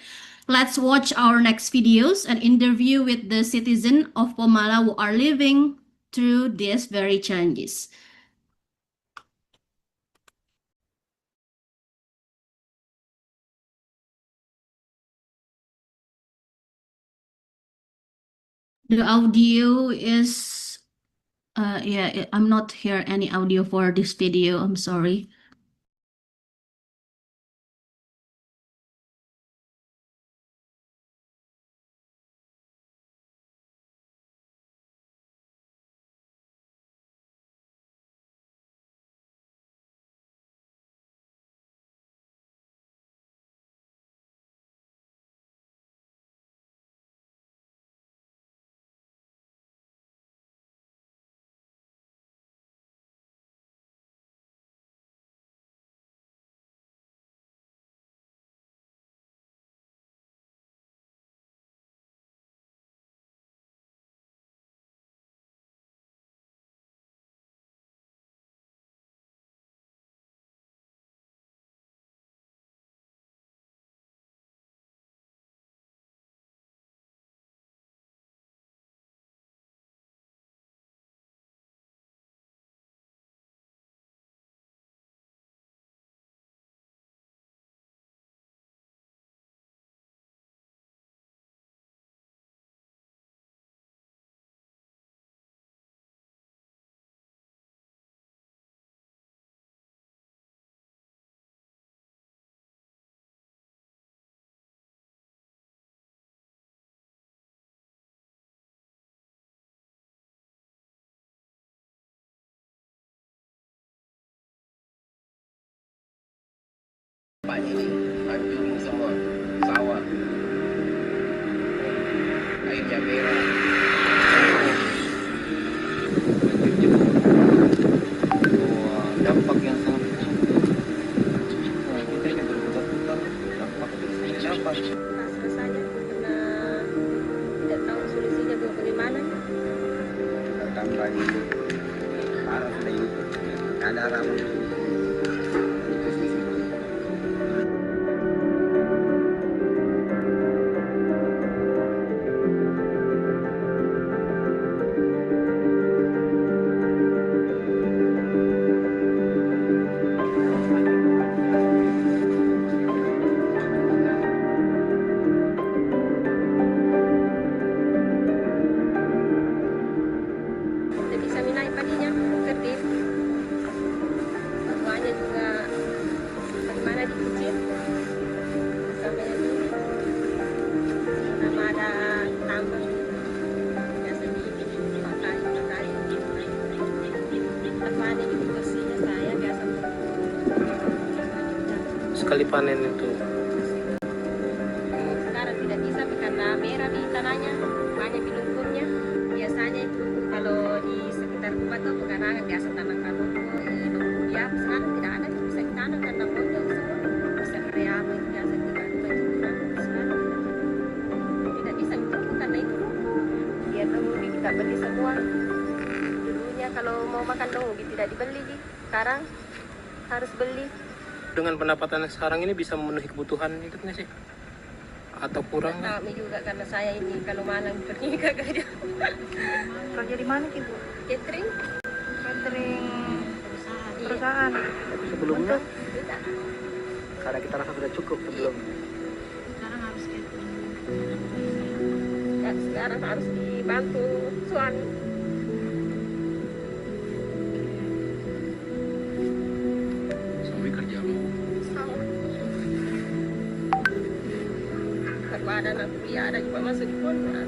let's watch our next videos, an interview with the citizens of Pomalaa who are living through these very challenges. The audio is, yeah, I'm not hear any audio for this video. I'm sorry. Pak ini hancurin semua sawah, airnya merah, dampak yang sangat kecil. Nah, kita ini berputar-putar, dampak ini dampak. Rasanya karena tidak tahu solusinya bagaimana. Dampak ini parah sudah ini, ada ramai. sekali panen itu. Sekarang tidak bisa karena merah di tanahnya, banyak di lumpurnya. Biasanya itu kalau di sekitar rumah tuh pekarangan biasa tanam kanopo, ya sekarang tidak ada yang bisa ditanam karena pojok semua. Bisa kreama itu biasa kita rumah sekarang tidak bisa ditumbuh karena itu dia tunggu kita beli semua. Dulunya kalau mau makan dong tidak dibeli, sekarang harus beli. Dengan pendapatan yang sekarang ini bisa memenuhi kebutuhan itu nggak sih? Atau kurang? Kami juga karena saya ini kalau malam pergi kagak ada. Kerja di mana Ibu? Catering. Catering perusahaan. Sebelumnya? Tidak. Karena kita rasa sudah cukup sebelum. Sekarang harus catering. Dan sekarang harus dibantu suami. Suami kerja mau. Kalau ada anak kuliah ada juga masuk di pondok.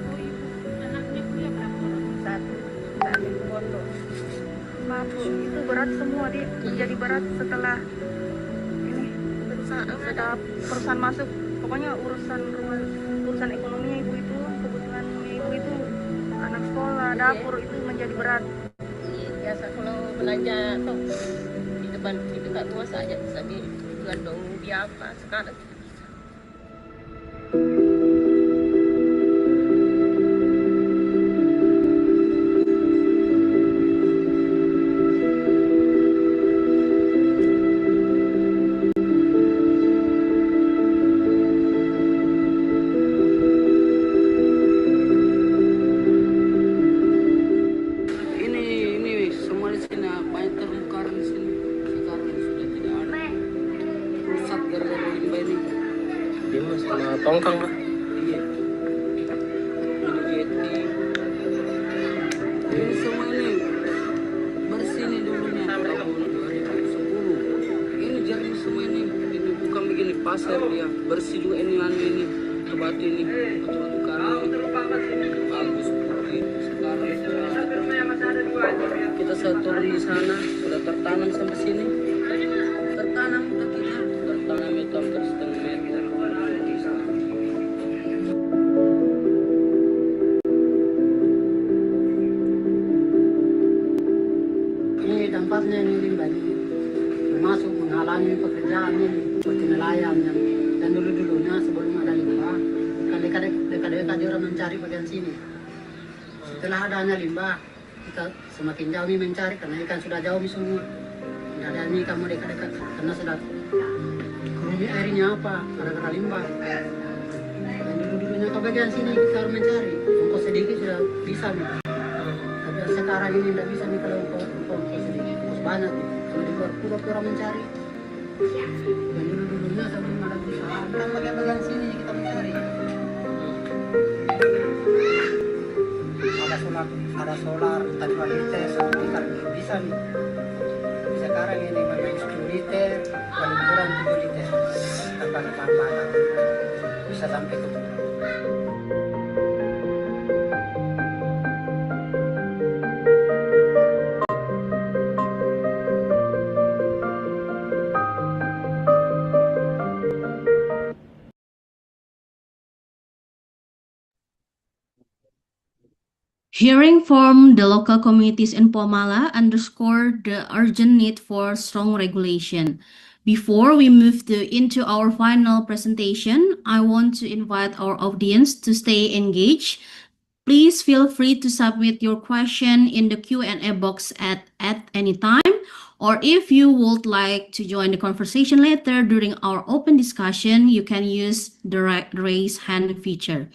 Oh Ibu, anaknya kuliah berapa orang? Satu di pondok. Maaf Bu, itu berat semua jadi berat setelah ini Perusahaan perusahaan masuk. Pokoknya urusan ekonominya Ibu itu, kebutuhan Ibu itu, anak sekolah, dapur itu menjadi berat. biasa kalau belanja tuh di dekat rumah saja bisa dijual dong dia apa sekarang. Ini semua di sini banyak terluka di sini. Sekarang sudah tidak ada. Rusak gara-gara limbah ini. Dia mah sama tongkang lah. Iya. Ini jeti. Ini semua ini bersih nih dulunya tahun 2010. Ini jernih semua ini. Ini bukan begini pasir dia. Bersih juga ini batu ini. Batu-batu karang ini. Bagus putih. Sekarang kita saat turun di sana sudah tertanam sampai sini. Tertanam kakinya, tertanam itu hampir setengah meter. Ini dampaknya ini limbah ini masuk menghalangi pekerjaan ini seperti nelayan dan dulu-dulunya sebelum ada limbah kan dekat-dekat orang mencari bagian sini. Setelah adanya limbah kita semakin jauh mencari karena ikan sudah jauh semua. Tidak ada ikan mau dekat-dekat karena sudah kerugi airnya apa gara-gara limbah. Dan dulu-dulunya ke bagian sini kita harus mencari. Ongkos sedikit sudah bisa nih. Tapi sekarang ini tidak bisa nih kalau ongkos sedikit, ongkos banyak nih. Kalau di luar pura-pura mencari. Dan dulu-dulunya sebelum ada usaha kan bagian sini kita mencari. Ada solar tadi pagi tes ikan bisa nih. Sekarang ini memang 10 liter paling kurang 7 liter tanpa tambahan bisa sampai ke Hearing from the local communities in Pomalaa underscored the urgent need for strong regulation. Before we move into our final presentation, I want to invite our audience to stay engaged. Please feel free to submit your question in the Q&A box at any time, or if you would like to join the conversation later during our open discussion, you can use the raise hand feature.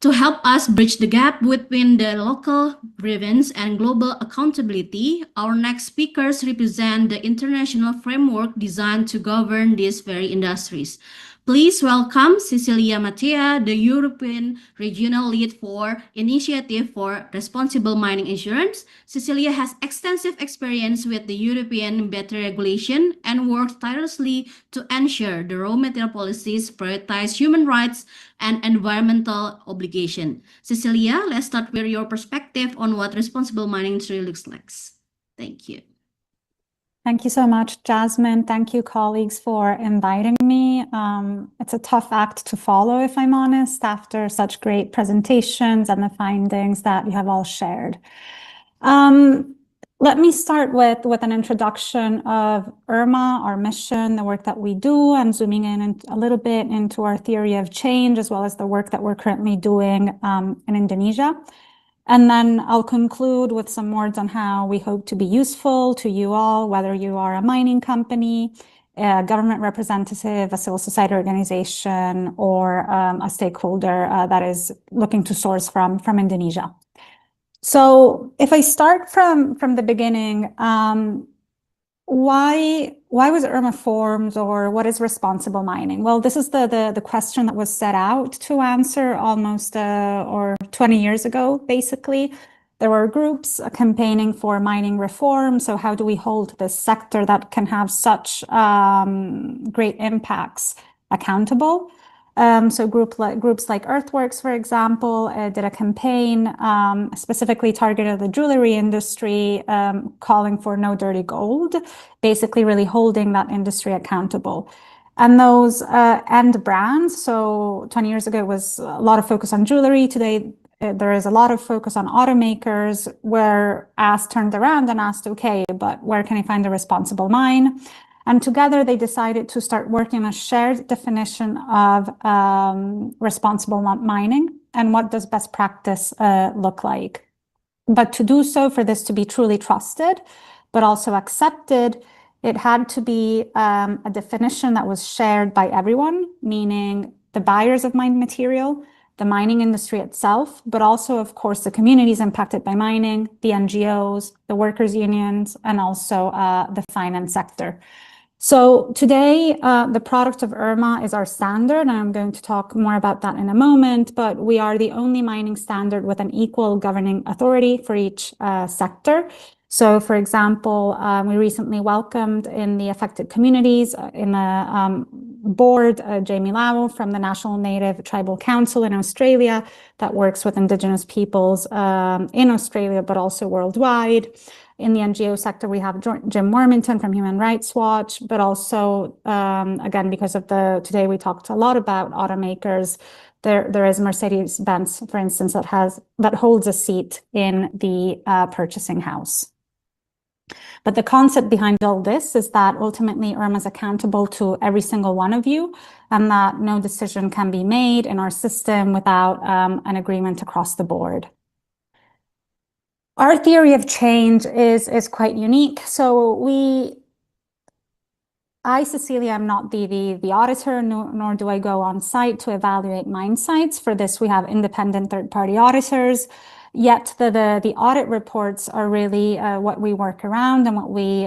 To help us bridge the gap between the local grievance and global accountability, our next speakers represent the international framework designed to govern these very industries. Please welcome Cecilia Mattea, the European Regional Lead for Initiative for Responsible Mining Insurance. Cecilia has extensive experience with the European better regulation and works tirelessly to ensure the raw material policies prioritize human rights and environmental obligation. Cecilia, let's start with your perspective on what responsible mining industry looks like. Thank you. Thank you so much, Jasmine. Thank you, colleagues, for inviting me. It's a tough act to follow, if I'm honest, after such great presentations and the findings that you have all shared. Let me start with an introduction of IRMA, our mission, the work that we do, and zooming in a little bit into our theory of change, as well as the work that we're currently doing in Indonesia. And then I'll conclude with some words on how we hope to be useful to you all, whether you are a mining company, a government representative, a civil society organization, or a stakeholder that is looking to source from Indonesia. So if I start from the beginning, why was IRMA formed, or what is responsible mining? Well, this is the question that was set out to answer almost or 20 years ago, basically. There were groups campaigning for mining reform. So how do we hold this sector that can have such great impacts accountable? So groups like Earthworks, for example, did a campaign specifically targeted the jewelry industry, calling for no dirty gold, basically really holding that industry accountable. And those end brands, so 20 years ago, it was a lot of focus on jewelry. Today, there is a lot of focus on automakers, were turned around and asked, okay, but where can I find a responsible mine? And together they decided to start working on a shared definition of responsible mining and what does best practice look like. But to do so, for this to be truly trusted, but also accepted, it had to be a definition that was shared by everyone, meaning the buyers of mined material, the mining industry itself, but also, of course, the communities impacted by mining, the NGOs, the workers' unions, and also the finance sector. So today, the product of IRMA is our standard, and I'm going to talk more about that in a moment, but we are the only mining standard with an equal governing authority for each sector. So, for example, we recently welcomed in the affected communities in the board, Jamie Lau from the National Native Tribal Council in Australia that works with Indigenous peoples in Australia, but also worldwide. In the NGO sector, we have Jim Wormington from Human Rights Watch, but also, again, because of today we talked a lot about automakers, there is Mercedes-Benz, for instance, that holds a seat in the purchasing house. But the concept behind all this is that ultimately IRMA is accountable to every single one of you, and that no decision can be made in our system without an agreement across the board. Our theory of change is quite unique. So I, Cecilia, am not the auditor, nor do I go on site to evaluate mine sites. For this, we have independent third-party auditors. Yet the audit reports are really what we work around and what we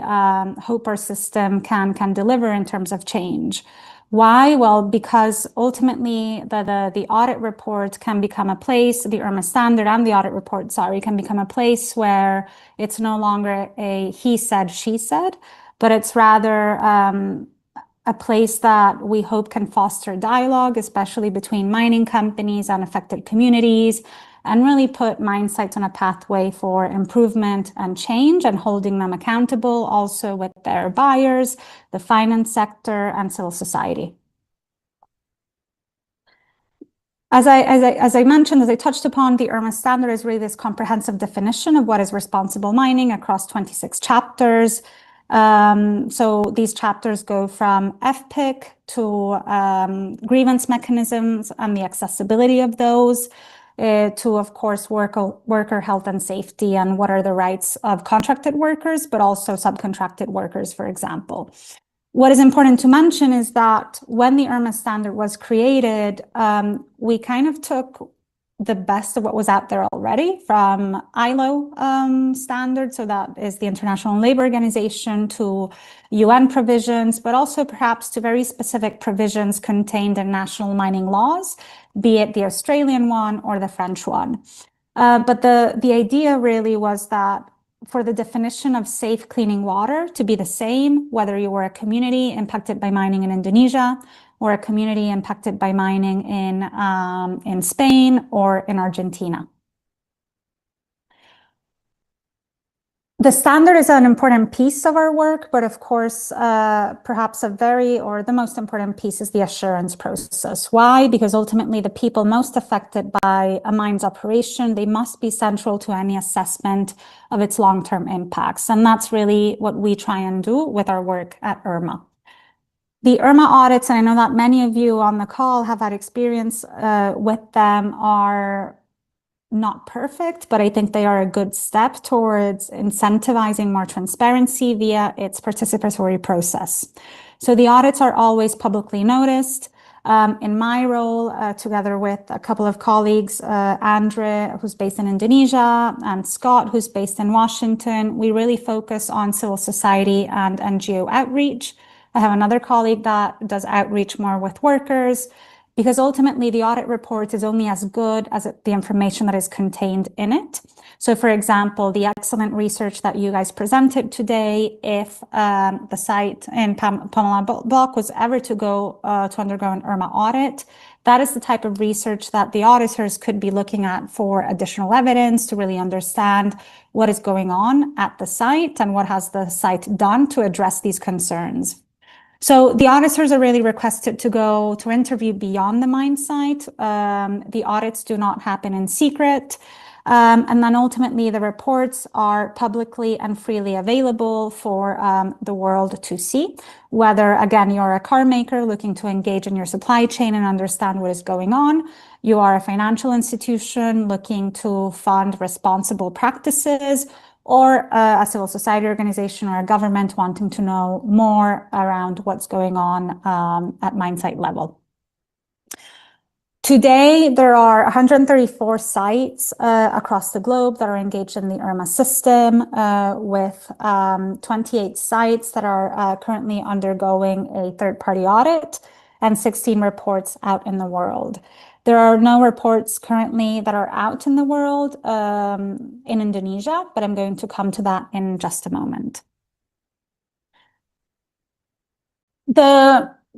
hope our system can deliver in terms of change. Why? Well, because ultimately the audit report can become a place, the IRMA standard and the audit report, can become a place where it's no longer a he said, she said, but it's rather a place that we hope can foster dialogue, especially between mining companies and affected communities, and really put mine sites on a pathway for improvement and change, and holding them accountable also with their buyers, the finance sector, and civil society. As I mentioned, as I touched upon, the IRMA standard is really this comprehensive definition of what is responsible mining across 26 chapters. So these chapters go from FPIC to grievance mechanisms and the accessibility of those, to, of course, worker health and safety and what are the rights of contracted workers, but also subcontracted workers, for example. What is important to mention is that when the IRMA standard was created, we kind of took the best of what was out there already from ILO standards, so that is the International Labour Organization, to UN provisions, but also perhaps to very specific provisions contained in national mining laws, be it the Australian one or the French one. But the idea really was that for the definition of safe cleaning water to be the same, whether you were a community impacted by mining in Indonesia or a community impacted by mining in Spain or in Argentina. The standard is an important piece of our work, but of course, perhaps the most important piece is the assurance process. Why? Because ultimately the people most affected by a mine's operation, they must be central to any assessment of its long-term impacts. And that's really what we try and do with our work at IRMA. The IRMA audits, and I know that many of you on the call have had experience with them, are not perfect, but I think they are a good step towards incentivizing more transparency via its participatory process. So the audits are always publicly noticed. In my role, together with a couple of colleagues, Andre, who's based in Indonesia, and Scott, who's based in Washington, we really focus on civil society and NGO outreach. I have another colleague that does outreach more with workers, because ultimately the audit report is only as good as the information that is contained in it. So for example, the excellent research that you guys presented today, if the site in Pomalaa Block was ever to undergo an IRMA audit, that is the type of research that the auditors could be looking at for additional evidence to really understand what is going on at the site and what has the site done to address these concerns. So the auditors are really requested to go to interview beyond the mine site. The audits do not happen in secret. And then ultimately the reports are publicly and freely available for the world to see. Whether, again, you're a car maker looking to engage in your supply chain and understand what is going on, you are a financial institution looking to fund responsible practices, or a civil society organization or a government wanting to know more around what's going on at mine site level. Today, there are 134 sites across the globe that are engaged in the IRMA system, with 28 sites that are currently undergoing a third-party audit and 16 reports out in the world. There are no reports currently that are out in the world in Indonesia, but I'm going to come to that in just a moment.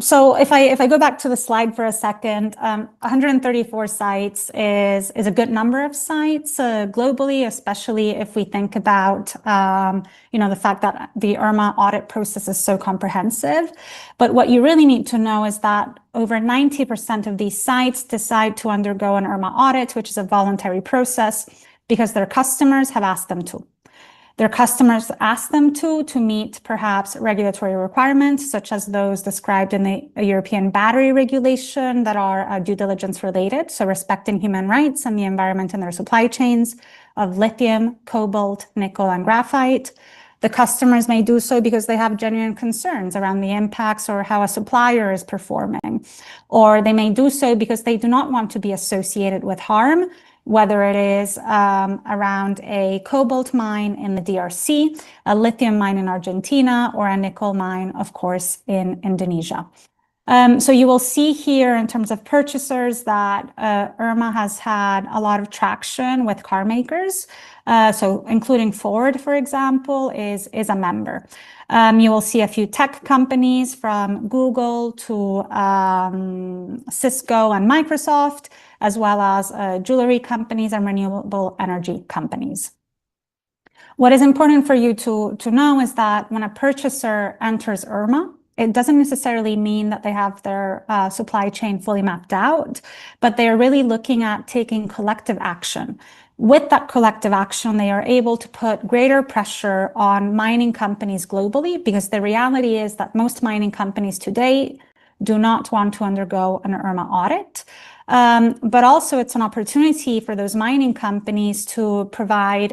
So if I go back to the slide for a second, 134 sites is a good number of sites globally, especially if we think about the fact that the IRMA audit process is so comprehensive. But what you really need to know is that over 90% of these sites decide to undergo an IRMA audit, which is a voluntary process, because their customers have asked them to. Their customers ask them to meet perhaps regulatory requirements, such as those described in the European battery regulation that are due diligence related, so respecting human rights and the environment in their supply chains of lithium, cobalt, nickel, and graphite. The customers may do so because they have genuine concerns around the impacts or how a supplier is performing. Or they may do so because they do not want to be associated with harm, whether it is around a cobalt mine in the DRC, a lithium mine in Argentina, or a nickel mine, of course, in Indonesia. So you will see here in terms of purchasers that IRMA has had a lot of traction with car makers. So including Ford, for example, is a member. You will see a few tech companies from Google to Cisco and Microsoft, as well as jewelry companies and renewable energy companies. What is important for you to know is that when a purchaser enters IRMA, it doesn't necessarily mean that they have their supply chain fully mapped out, but they are really looking at taking collective action. With that collective action, they are able to put greater pressure on mining companies globally, because the reality is that most mining companies today do not want to undergo an IRMA audit. But also it's an opportunity for those mining companies to provide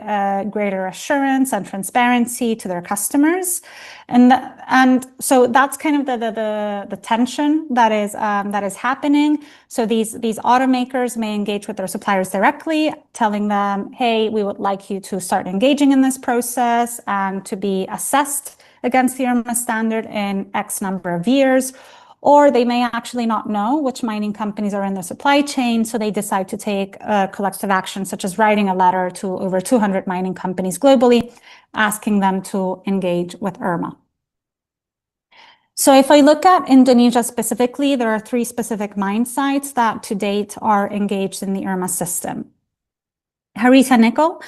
greater assurance and transparency to their customers. And so that's kind of the tension that is happening. So these automakers may engage with their suppliers directly, telling them, hey, we would like you to start engaging in this process and to be assessed against the IRMA standard in X number of years. Or they may actually not know which mining companies are in the supply chain, so they decide to take collective action, such as writing a letter to over 200 mining companies globally, asking them to engage with IRMA. So if I look at Indonesia specifically, there are 3 specific mine sites that to date are engaged in the IRMA system. Harita Nickel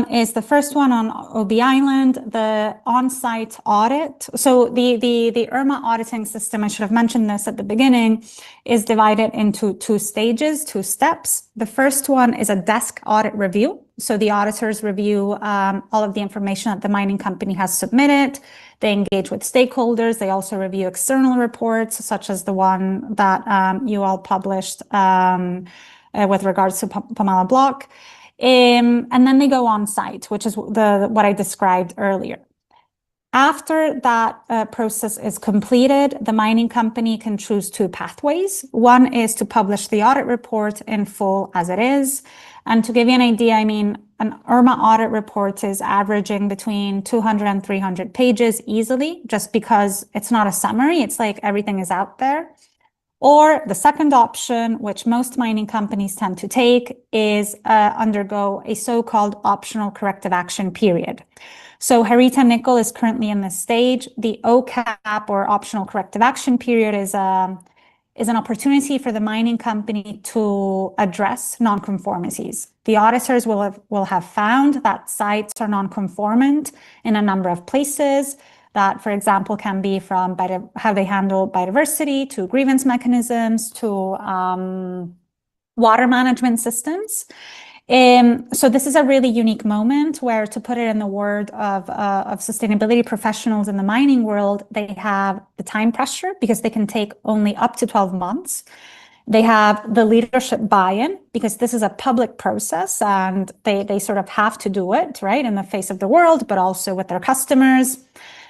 is the first one on Obi Island, the on-site audit. So the IRMA auditing system, I should have mentioned this at the beginning, is divided into two stages, two steps. The first one is a desk audit review. So the auditors review all of the information that the mining company has submitted. They engage with stakeholders. They also review external reports, such as the one that you all published with regards to Pomalaa Block. And then they go on site, which is what I described earlier. After that process is completed, the mining company can choose two pathways. One is to publish the audit report in full as it is. And to give you an idea, I mean, an IRMA audit report is averaging between 200 and 300 pages easily, just because it's not a summary. It's like everything is out there. Or the second option, which most mining companies tend to take, is undergo a so-called optional corrective action period. So Harita Nickel is currently in this stage. The OCAP, or optional corrective action period, is an opportunity for the mining company to address nonconformities. The auditors will have found that sites are nonconformant in a number of places. That, for example, can be from how they handle biodiversity, to grievance mechanisms, to water management systems. So this is a really unique moment where, to put it in the word of sustainability professionals in the mining world, they have the time pressure because they can take only up to 12 months. They have the leadership buy-in because this is a public process and they sort of have to do it, right, in the face of the world, but also with their customers.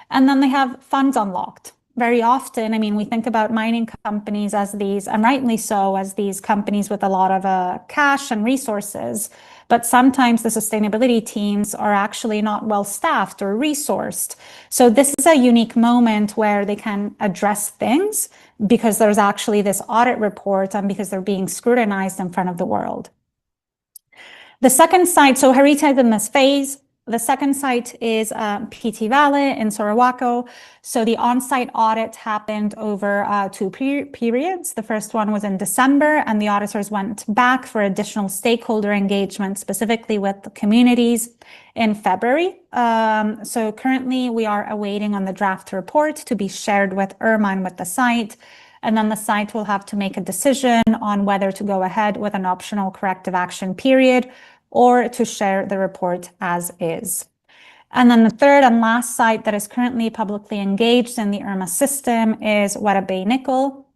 And then they have funds unlocked. Very often, I mean, we think about mining companies as these, and rightly so, as these companies with a lot of cash and resources. But sometimes the sustainability teams are actually not well staffed or resourced. So this is a unique moment where they can address things because there's actually this audit report and because they're being scrutinized in front of the world. The second site, so Harita is in this phase. The second site is PT Valley in Sorowako. So the on-site audit happened over two periods. The first one was in December, and the auditors went back for additional stakeholder engagement, specifically with the communities, in February. So currently we are awaiting on the draft report to be shared with IRMA and with the site. And then the site will have to make a decision on whether to go ahead with an optional corrective action period or to share the report as is. And then the third and last site that is currently publicly engaged in the IRMA system is Weda Bay Nickel,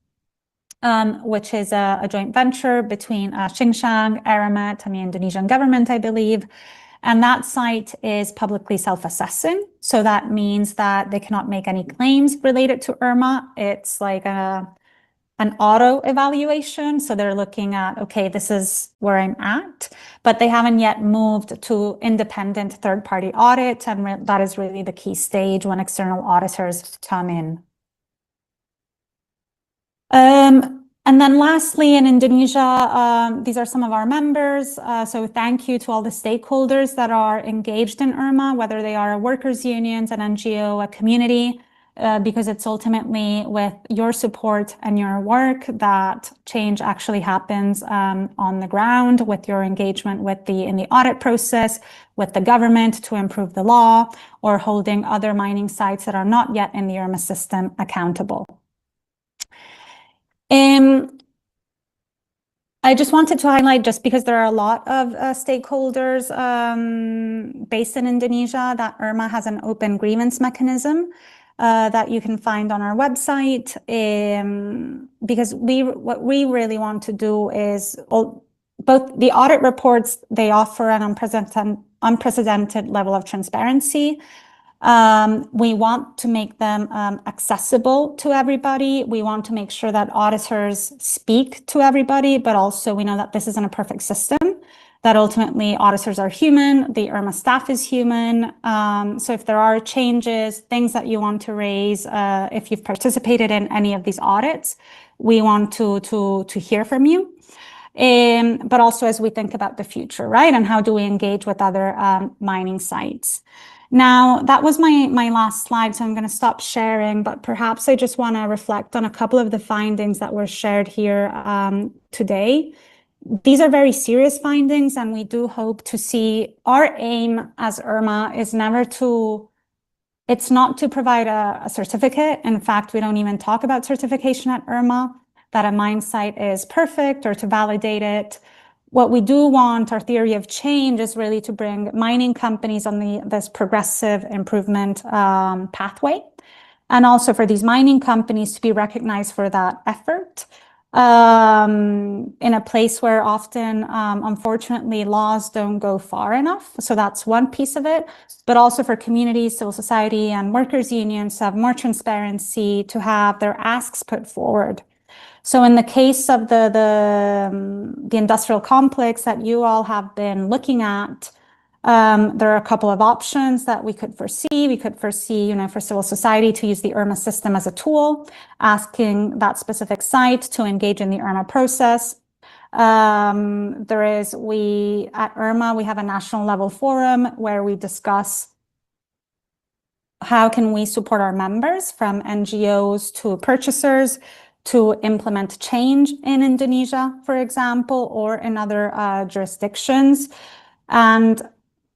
which is a joint venture between Tsingshan, Eramet, and the Indonesian government, I believe. And that site is publicly self-assessing. So that means that they cannot make any claims related to IRMA. It's like an auto evaluation. So they're looking at, okay, this is where I'm at, but they haven't yet moved to independent third-party audit. And that is really the key stage when external auditors come in. And then lastly, in Indonesia, these are some of our members. So thank you to all the stakeholders that are engaged in IRMA, whether they are workers' unions, an NGO, a community, because it's ultimately with your support and your work that change actually happens on the ground, with your engagement in the audit process, with the government to improve the law, or holding other mining sites that are not yet in the IRMA system accountable. I just wanted to highlight, just because there are a lot of stakeholders based in Indonesia, that IRMA has an open grievance mechanism that you can find on our website, because what we really want to do is both the audit reports, they offer an unprecedented level of transparency. We want to make them accessible to everybody. We want to make sure that auditors speak to everybody, but also we know that this isn't a perfect system, that ultimately auditors are human, the IRMA staff is human. So if there are changes, things that you want to raise, if you've participated in any of these audits, we want to hear from you. But also as we think about the future, right? And how do we engage with other mining sites? Now, that was my last slide, so I'm going to stop sharing, but perhaps I just want to reflect on a couple of the findings that were shared here today. these are very serious findings, and we do hope to see. Our aim as IRMA is never to, it's not to provide a certificate. In fact, we don't even talk about certification at IRMA, that a mine site is perfect or to validate it. What we do want, our theory of change, is really to bring mining companies on this progressive improvement pathway, and also for these mining companies to be recognized for that effort in a place where often, unfortunately, laws don't go far enough. So that's one piece of it, but also for communities, civil society, and workers' unions to have more transparency, to have their asks put forward. So in the case of the industrial complex that you all have been looking at, there are a couple of options that we could foresee. We could foresee, for civil society to use the IRMA system as a tool, asking that specific site to engage in the IRMA process. At IRMA, we have a national level forum where we discuss how can we support our members, from NGOs to purchasers, to implement change in Indonesia, for example, or in other jurisdictions. And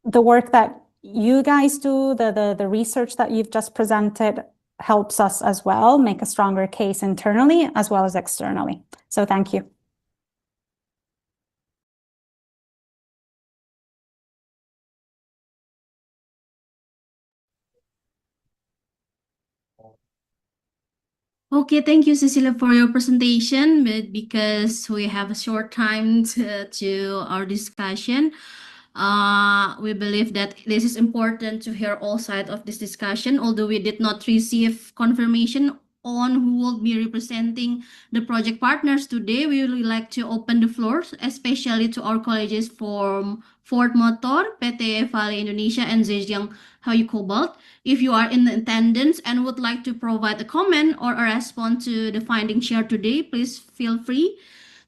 the work that you guys do, the research that you've just presented, helps us as well make a stronger case internally as well as externally. So thank you. Okay, thank you, Cecilia, for your presentation. But because we have a short time to our discussion, we believe that this is important to hear all sides of this discussion. Although we did not receive confirmation on who will be representing the project partners today, we would like to open the floor, especially to our colleagues from Ford Motor, PT Vale Indonesia, and Zhejiang Hayu Cobalt. If you are in attendance and would like to provide a comment or a response to the findings shared today, please feel free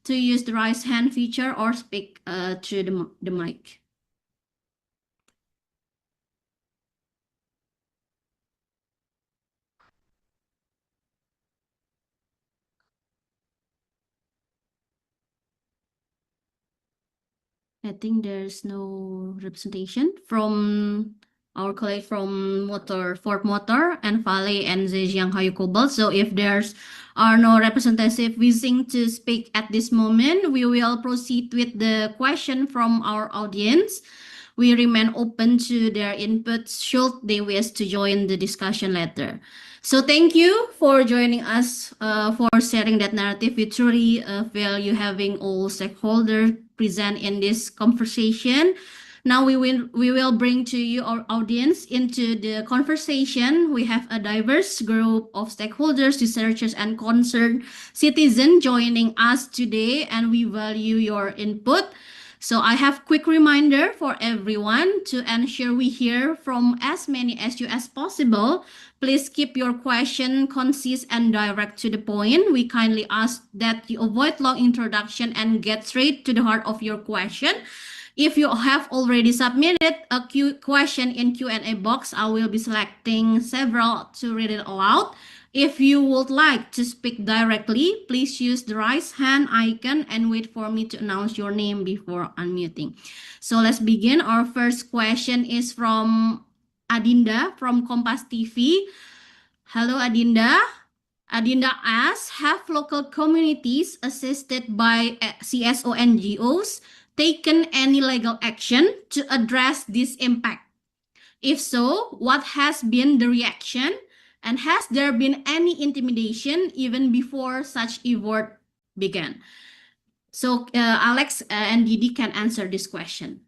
to use the raise hand feature or speak to the mic. I think there's no representation from our colleague from Ford Motor and Vale and Zhejiang Hayu Cobalt. So if there's are no representative wishing to speak at this moment, we will proceed with the question from our audience. We remain open to their inputs should they wish to join the discussion later. So thank you for joining us for sharing that narrative. We truly value having all stakeholders present in this conversation. Now we will bring to you our audience into the conversation. We have a diverse group of stakeholders, researchers, and concerned citizens joining us today, and we value your input. So I have quick reminder for everyone to ensure we hear from as many as you as possible. Please keep your question concise and direct to the point. We kindly ask that you avoid long introduction and get straight to the heart of your question. If you have already submitted a question in Q&A box, I will be selecting several to read it aloud. If you would like to speak directly, please use the raise hand icon and wait for me to announce your name before unmuting. So let's begin. Our first question is from Adinda from Kompas TV. Hello, Adinda. Adinda asks, have local communities assisted by CSO NGOs taken any legal action to address this impact? If so, what has been the reaction? And has there been any intimidation even before such effort began? So Alex and Didi can answer this question.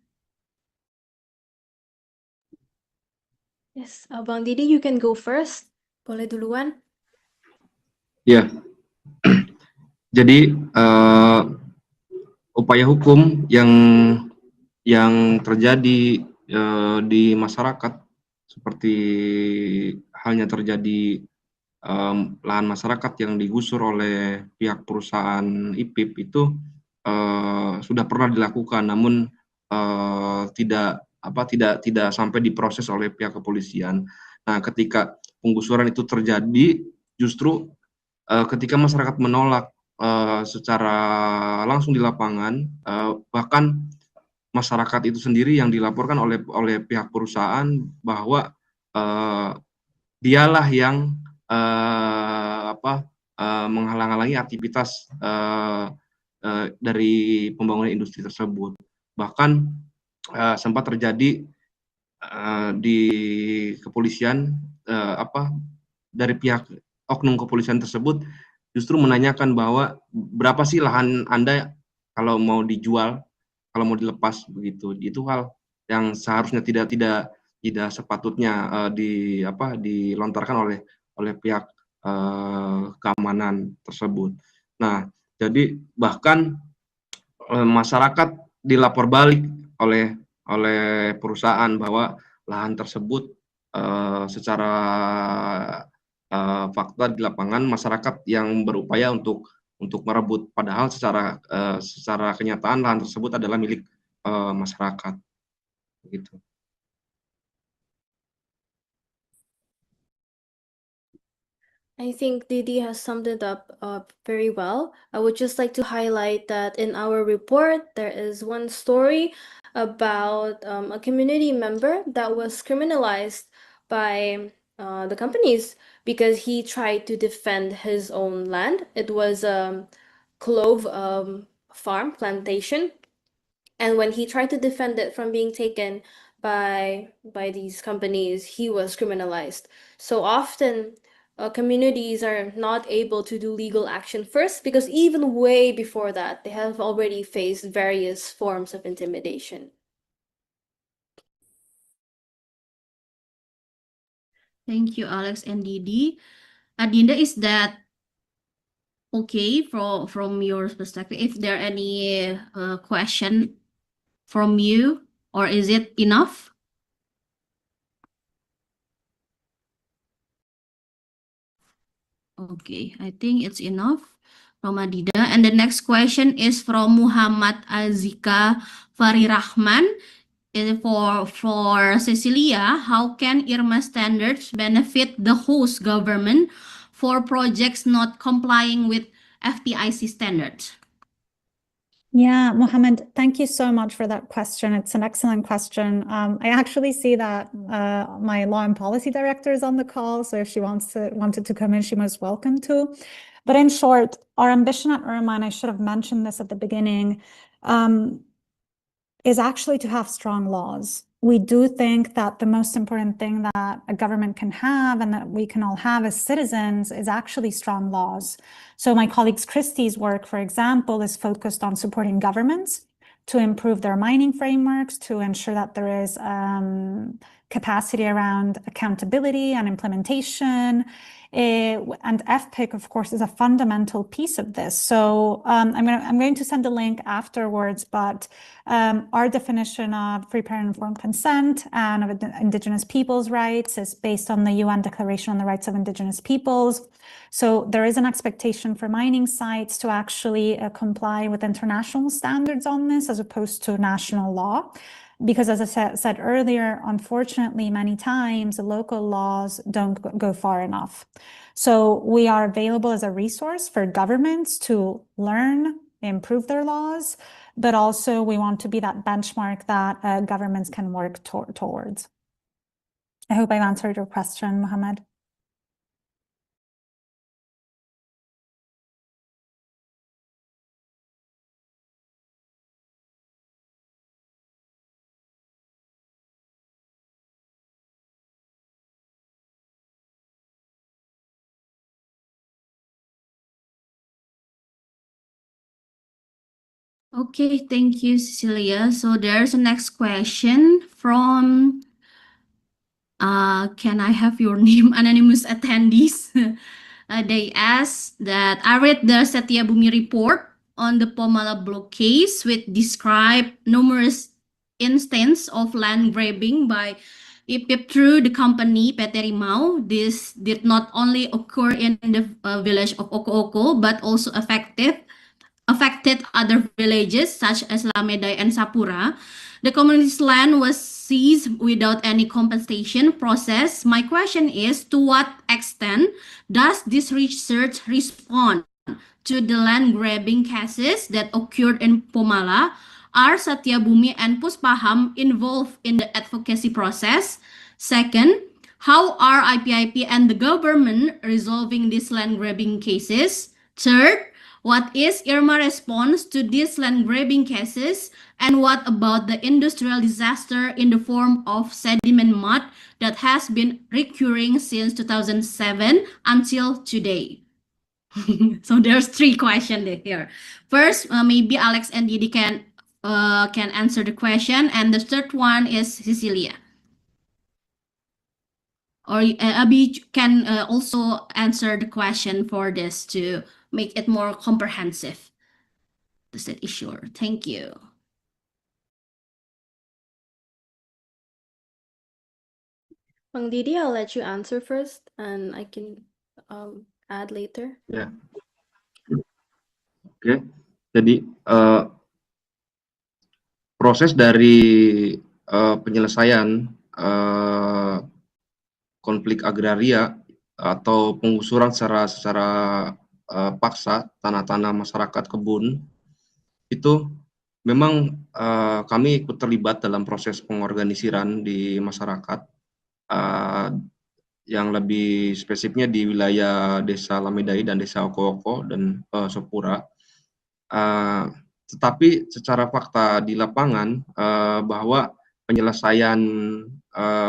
Yes, Bang Didi, you can go first. Boleh duluan? Ya, jadi upaya hukum yang terjadi di masyarakat, seperti halnya terjadi lahan masyarakat yang digusur oleh pihak perusahaan IPIP itu sudah pernah dilakukan, namun tidak sampai diproses oleh pihak kepolisian. Nah, ketika penggusuran itu terjadi, justru ketika masyarakat menolak secara langsung di lapangan, bahkan masyarakat itu sendiri yang dilaporkan oleh pihak perusahaan bahwa dialah yang menghalang-halangi aktivitas dari pembangunan industri tersebut. Bahkan sempat terjadi di kepolisian dari pihak oknum kepolisian tersebut justru menanyakan bahwa berapa sih lahan Anda kalau mau dijual, kalau mau dilepas begitu. Itu hal yang seharusnya tidak sepatutnya dilontarkan oleh pihak keamanan tersebut. Nah, jadi bahkan masyarakat dilapor balik oleh perusahaan bahwa lahan tersebut secara fakta di lapangan masyarakat yang berupaya untuk merebut, padahal secara kenyataan lahan tersebut adalah milik masyarakat, begitu. I think Didi has summed it up very well. I would just like to highlight that in our report, there is one story about a community member that was criminalized by the companies because he tried to defend his own land. It was a clove farm plantation. And when he tried to defend it from being taken by these companies, he was criminalized. So often, communities are not able to do legal action first because even way before that, they have already faced various forms of intimidation. Thank you, Alex and Didi. Adinda, is that okay from your perspective? If there are any question from you, or is it enough? Okay, I think it's enough from Adida. And the next question is from Muhammad Azika Farirahman. For Cecilia, how can IRMA standards benefit the host government for projects not complying with FTIC standards? Yeah, Mohammed, thank you so much for that question. It's an excellent question. I actually see that my law and policy director is on the call, so if she wanted to come in, she was welcome to. But in short, our ambition at IRMA, and I should have mentioned this at the beginning, is actually to have strong laws. We do think that the most important thing that a government can have and that we can all have as citizens is actually strong laws. So my colleagues Christie's work, for example, is focused on supporting governments to improve their mining frameworks, to ensure that there is capacity around accountability and implementation. And FPIC, of course, is a fundamental piece of this. So I'm going to send a link afterwards, but our definition of free, fair, and informed consent and of Indigenous peoples' rights is based on the UN Declaration on the Rights of Indigenous Peoples. So there is an expectation for mining sites to actually comply with international standards on this as opposed to national law. Because as I said earlier, unfortunately, many times the local laws don't go far enough. So we are available as a resource for governments to learn, improve their laws, but also we want to be that benchmark that governments can work towards. I hope I've answered your question, Mohammed. Okay, thank you, Cecilia. So there's a next question from, can I have your name, anonymous attendees? They ask that I read the Satya Bumi report on the Pomalaa block case, which describe numerous instances of land grabbing by IPIP through the company PT Rimau. This did not only occur in the village of Oko-Oko, but also affected other villages such as Lameday and Sapura. The community's land was seized without any compensation process. My question is, to what extent does this research respond to the land grabbing cases that occurred in Pomalaa? Are Satya Bumi and Puspaham involved in the advocacy process? Second, how are IPIP and the government resolving these land grabbing cases? Third, what is Irma response to these land grabbing cases? And what about the industrial disaster in the form of sediment mud that has been recurring since 2007 until today? So there's three questions here. First, maybe Alex and Didi can answer the question, and the third one is Cecilia. Or Abi can also answer the question for this to make it more comprehensive. Is that issue? Thank you. Bang Didi, I'll let you answer first, and I can add later. Ya, oke. Jadi proses dari penyelesaian konflik agraria atau penggusuran secara paksa tanah-tanah masyarakat kebun itu memang kami ikut terlibat dalam proses pengorganisiran di masyarakat, yang lebih spesifiknya di wilayah Desa Lamedai dan Desa Oko-Oko dan Sopura. Tetapi secara fakta di lapangan bahwa penyelesaian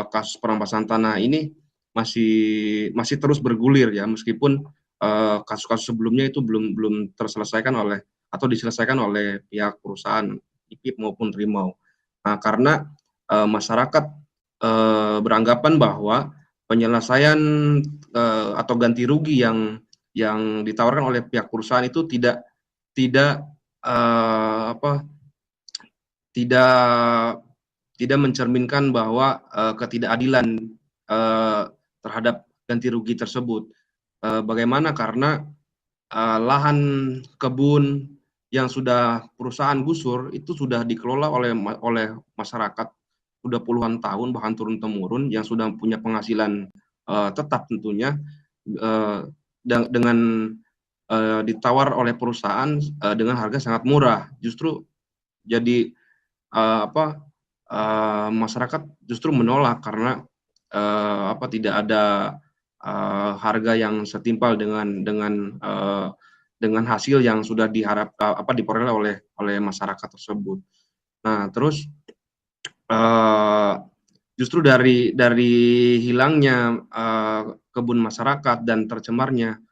kasus perampasan tanah ini masih terus bergulir ya, meskipun kasus-kasus sebelumnya itu belum terselesaikan atau diselesaikan oleh pihak perusahaan IPIP maupun Rimau. Nah, karena masyarakat beranggapan bahwa penyelesaian atau ganti rugi yang ditawarkan oleh pihak perusahaan itu tidak mencerminkan bahwa ketidakadilan terhadap ganti rugi tersebut. Bagaimana? Karena lahan kebun yang sudah perusahaan gusur itu sudah dikelola oleh masyarakat sudah puluhan tahun, bahkan turun-temurun, yang sudah punya penghasilan tetap tentunya, dengan ditawar oleh perusahaan dengan harga sangat murah. Justru jadi masyarakat justru menolak karena tidak ada harga yang setimpal dengan hasil yang sudah diperoleh oleh masyarakat tersebut. Nah, terus justru dari hilangnya kebun masyarakat dan tercemarnya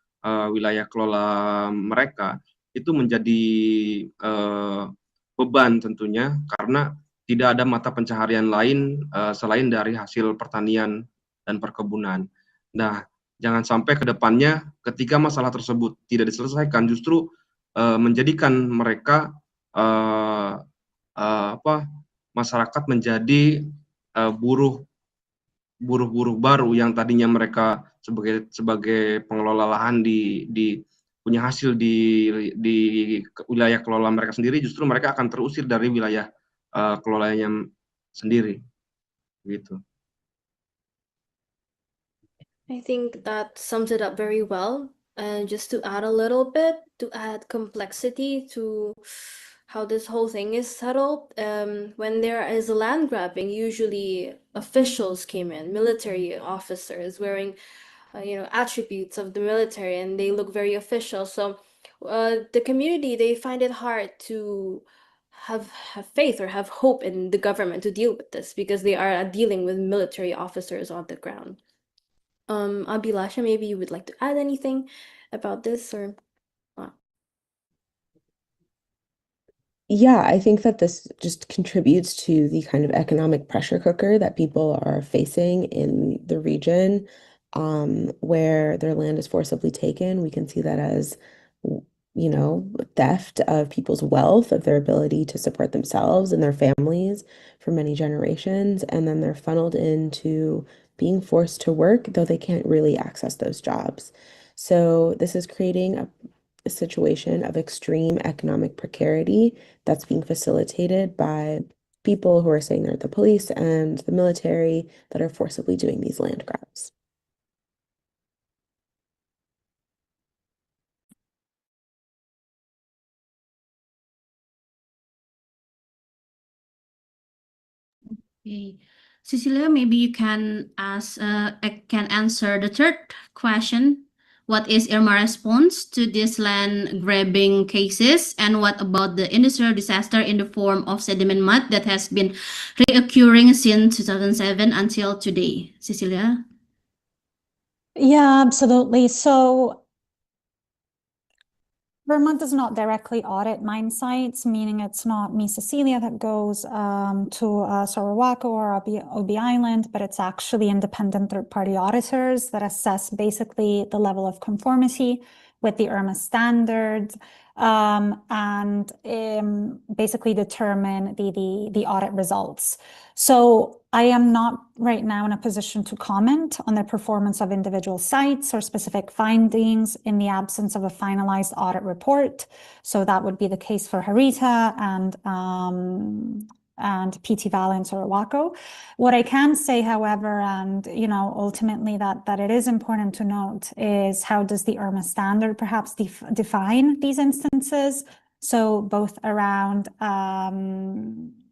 wilayah kelola mereka itu menjadi beban tentunya, karena tidak ada mata pencaharian lain selain dari hasil pertanian dan perkebunan. Nah, jangan sampai ke depannya ketika masalah tersebut tidak diselesaikan justru menjadikan mereka masyarakat menjadi buruh baru yang tadinya mereka sebagai pengelola lahan di punya hasil di wilayah kelola mereka sendiri, justru mereka akan terusir dari wilayah kelolanya sendiri, gitu. I think that sums it up very well. And just to add a little bit, to add complexity to how this whole thing is settled, when there is a land grabbing, usually officials came in, military officers wearing, attributes of the military, and they look very official. So the community, they find it hard to have faith or have hope in the government to deal with this because they are dealing with military officers on the ground. Abhilasha, maybe you would like to add anything about this or Yeah, I think that this just contributes to the kind of economic pressure cooker that people are facing in the region, where their land is forcibly taken. We can see that as, theft of people's wealth, of their ability to support themselves and their families for many generations, and then they're funneled into being forced to work, though they can't really access those jobs. So this is creating a situation of extreme economic precarity that's being facilitated by people who are saying they're the police and the military that are forcibly doing these land grabs. Okay. Cecilia, maybe you can answer the third question. What is IRMA response to these land grabbing cases? And what about the industrial disaster in the form of sediment mud that has been reoccurring since 2007 until today? Cecilia? Yeah, absolutely. So Vermont does not directly audit mine sites, meaning it's not me, Cecilia, that goes to Sorowako or Obi Island, but it's actually independent third-party auditors that assess basically the level of conformity with the IRMA standards and basically determine the audit results. So I am not right now in a position to comment on the performance of individual sites or specific findings in the absence of a finalized audit report. So that would be the case for Harita and PT Valence or Waco. What I can say, however, and ultimately that it is important to note is how does the IRMA standard perhaps define these instances? So both around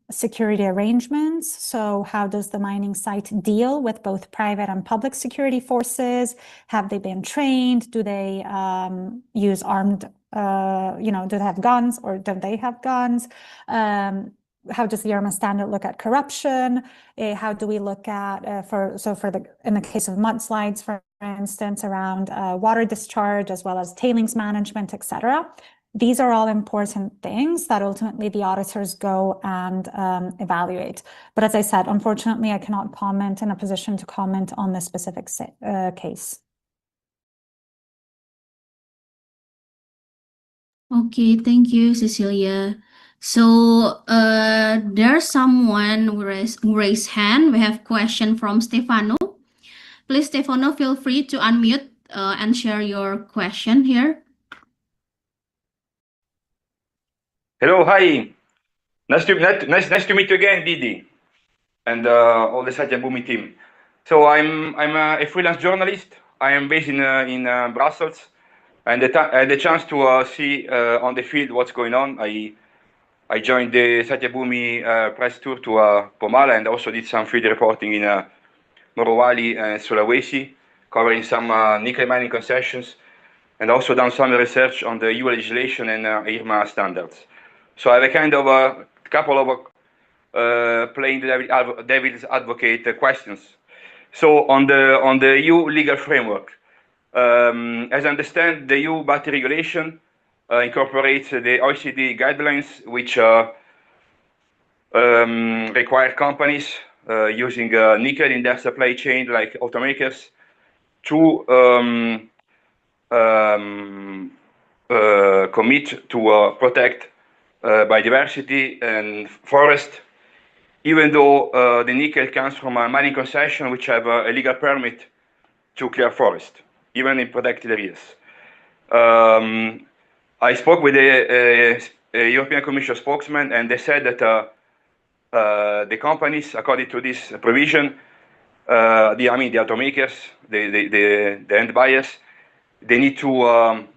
security arrangements. So how does the mining site deal with both private and public security forces? Have they been trained? Do they use armed, do they have guns or don't they have guns? How does the IRMA standard look at corruption? How do we look at, in the case of mudslides, for instance, around water discharge, as well as tailings management, etc. These are all important things that ultimately the auditors go and evaluate. But as I said, unfortunately, I cannot comment in a position to comment on this specific case. Okay, thank you, Cecilia. So there's someone who raised hand. We have question from Stefano. Please, Stefano, feel free to unmute and share your question here. Hello, hi. Nice to meet you again, Didi, and all the Satya Bumi team. So I'm a freelance journalist. I am based in Brussels, and I had the chance to see on the field what's going on. I joined the Satya Bumi press tour to Pomalaa and also did some field reporting in Morowali and Sulawesi, covering some nickel mining concessions, and also done some research on the EU legislation and IRMA standards. So I have a kind of a couple of playing the devil's advocate questions. So on the EU legal framework, as I understand, the EU battery regulation incorporates the OECD guidelines, which require companies using nickel in their supply chain, like automakers, to commit to protect biodiversity and forest, even though the nickel comes from a mining concession which have a legal permit to clear forest, even in protected areas. I spoke with the European Commission spokesman, and they said that the companies, according to this provision, the automakers, the end buyers, they need to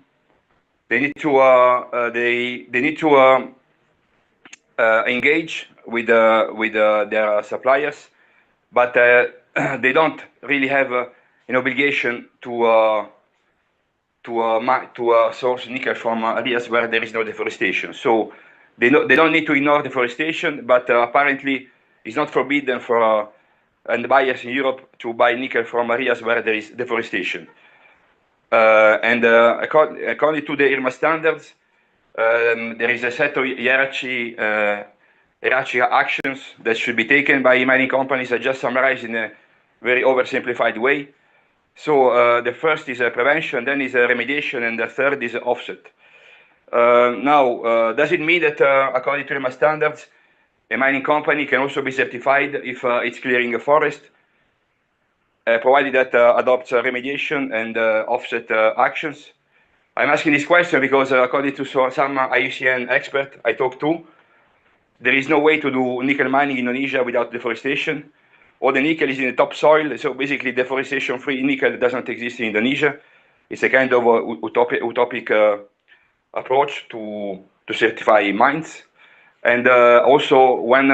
engage with their suppliers, but they don't really have an obligation to source nickel from areas where there is no deforestation. So they don't need to ignore deforestation, but apparently it's not forbidden for end buyers in Europe to buy nickel from areas where there is deforestation. And according to the IRMA standards, there is a set of hierarchy actions that should be taken by mining companies. I just summarized in a very oversimplified way. So the first is prevention, then is remediation, and the third is offset. Now, does it mean that according to IRMA standards, a mining company can also be certified if it's clearing a forest, provided that adopts remediation and offset actions? I'm asking this question because according to some IUCN expert I talked to, there is no way to do nickel mining in Indonesia without deforestation. All the nickel is in the topsoil, so basically deforestation-free nickel doesn't exist in Indonesia. It's a kind of utopic approach to certify mines. And also when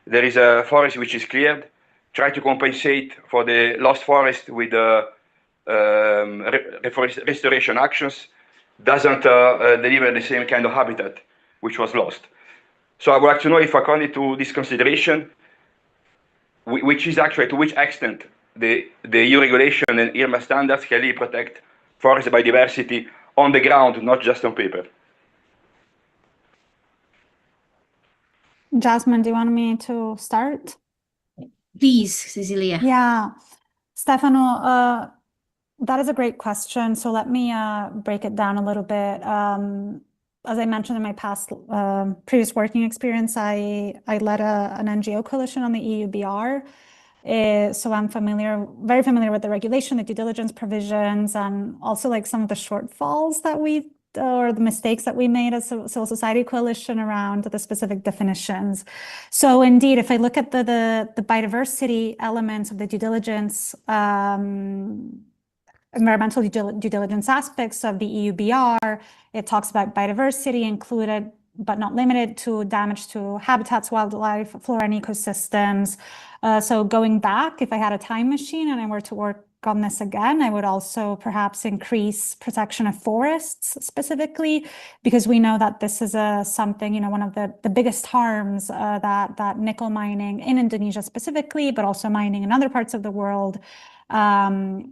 there is a forest which is cleared, try to compensate for the lost forest with restoration actions, doesn't deliver the same kind of habitat which was lost. So I would like to know if according to this consideration, which is actually to which extent the EU regulation and IRMA standards can really protect forest biodiversity on the ground, not just on paper. Jasmine, do you want me to start? Please, Cecilia. Yeah, Stefano, that is a great question. So let me break it down a little bit. As I mentioned in my past previous working experience, I led an NGO coalition on the EUBR. So I'm very familiar with the regulation, the due diligence provisions, and also like some of the shortfalls that or the mistakes that we made as a civil society coalition around the specific definitions. So indeed, if I look at the biodiversity elements of the due diligence, environmental due diligence aspects of the EUBR, it talks about biodiversity included but not limited to damage to habitats, wildlife, flora, and ecosystems. So going back, if I had a time machine and I were to work on this again, I would also perhaps increase protection of forests specifically, because we know that this is something, one of the biggest harms that nickel mining in Indonesia specifically, but also mining in other parts of the world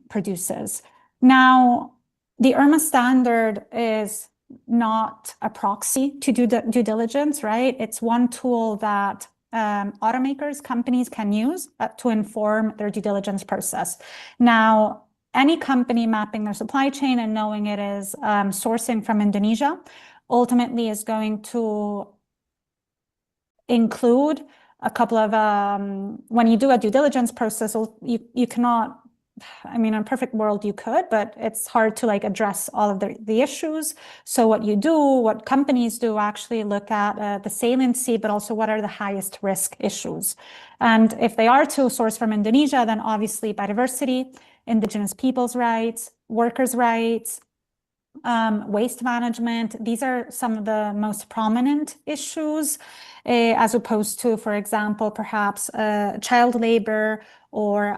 produces. Now, the IRMA standard is not a proxy to due diligence, right? It's one tool that automakers, companies can use to inform their due diligence process. Now, any company mapping their supply chain and knowing it is sourcing from Indonesia ultimately is going to include a couple of, when you do a due diligence process, you cannot, I mean, in a perfect world you could, but it's hard to like address all of the issues. So what companies do actually look at the saliency, but also what are the highest risk issues. And if they are to source from Indonesia, then obviously biodiversity, indigenous people's rights, workers' rights, waste management, these are some of the most prominent issues, as opposed to, for example, perhaps child labor or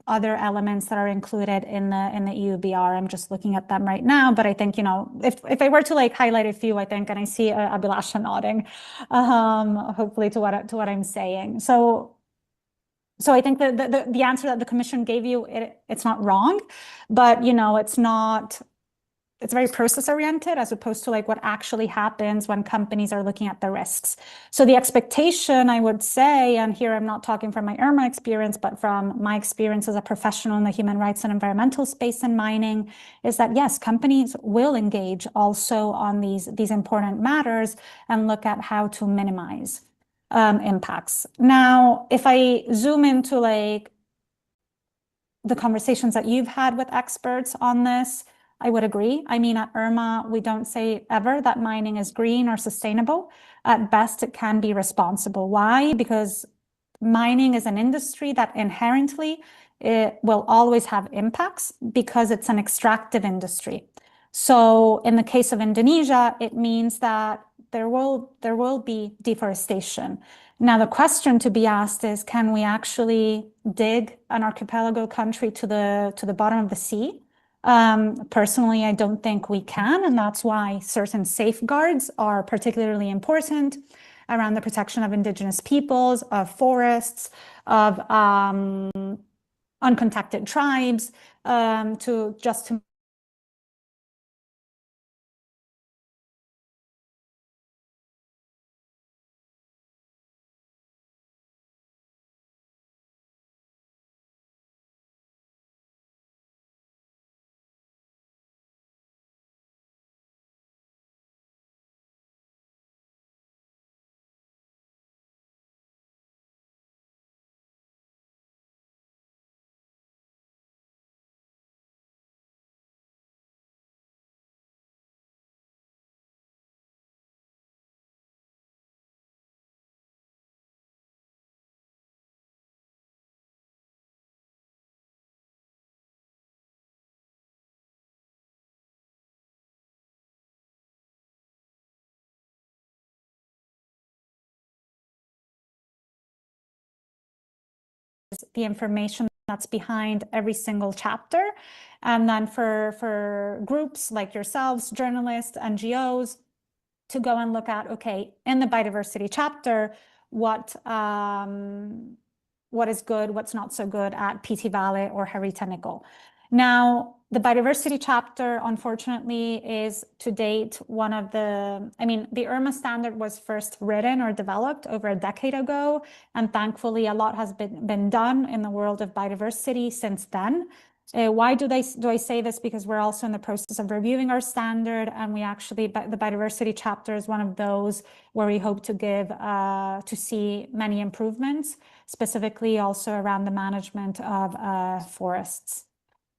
other elements that are included in the EUBR. I'm just looking at them right now, but I think, if I were to like highlight a few, I think, and I see Abhilasha nodding, hopefully to what I'm saying. So I think the answer that the Commission gave you, it's not wrong, but it's very process oriented as opposed to like what actually happens when companies are looking at the risks. So the expectation, I would say, and here I'm not talking from my IRMA experience, but from my experience as a professional in the human rights and environmental space in mining, is that yes, companies will engage also on these important matters and look at how to minimize impacts. Now, if I zoom into like the conversations that you've had with experts on this, I would agree. I mean, at IRMA, we don't say ever that mining is green or sustainable. At best, it can be responsible. Why? Because mining is an industry that inherently it will always have impacts because it's an extractive industry. So in the case of Indonesia, it means that there will be deforestation. Now, the question to be asked is, can we actually dig an archipelago country to the bottom of the sea? Personally, I don't think we can, and that's why certain safeguards are particularly important around the protection of indigenous peoples, of forests, of uncontacted tribes, to the information that's behind every single chapter. And then for groups like yourselves, journalists, NGOs, to go and look at, okay, in the biodiversity chapter, what is good, what's not so good at PT Vale or Harita Nickel. Now, the biodiversity chapter, unfortunately, is to date one of the, the IRMA standard was first written or developed over a decade ago, and thankfully a lot has been done in the world of biodiversity since then. Why do I say this? Because we're also in the process of reviewing our standard, and we actually, the biodiversity chapter is one of those where we hope to see many improvements, specifically also around the management of forests.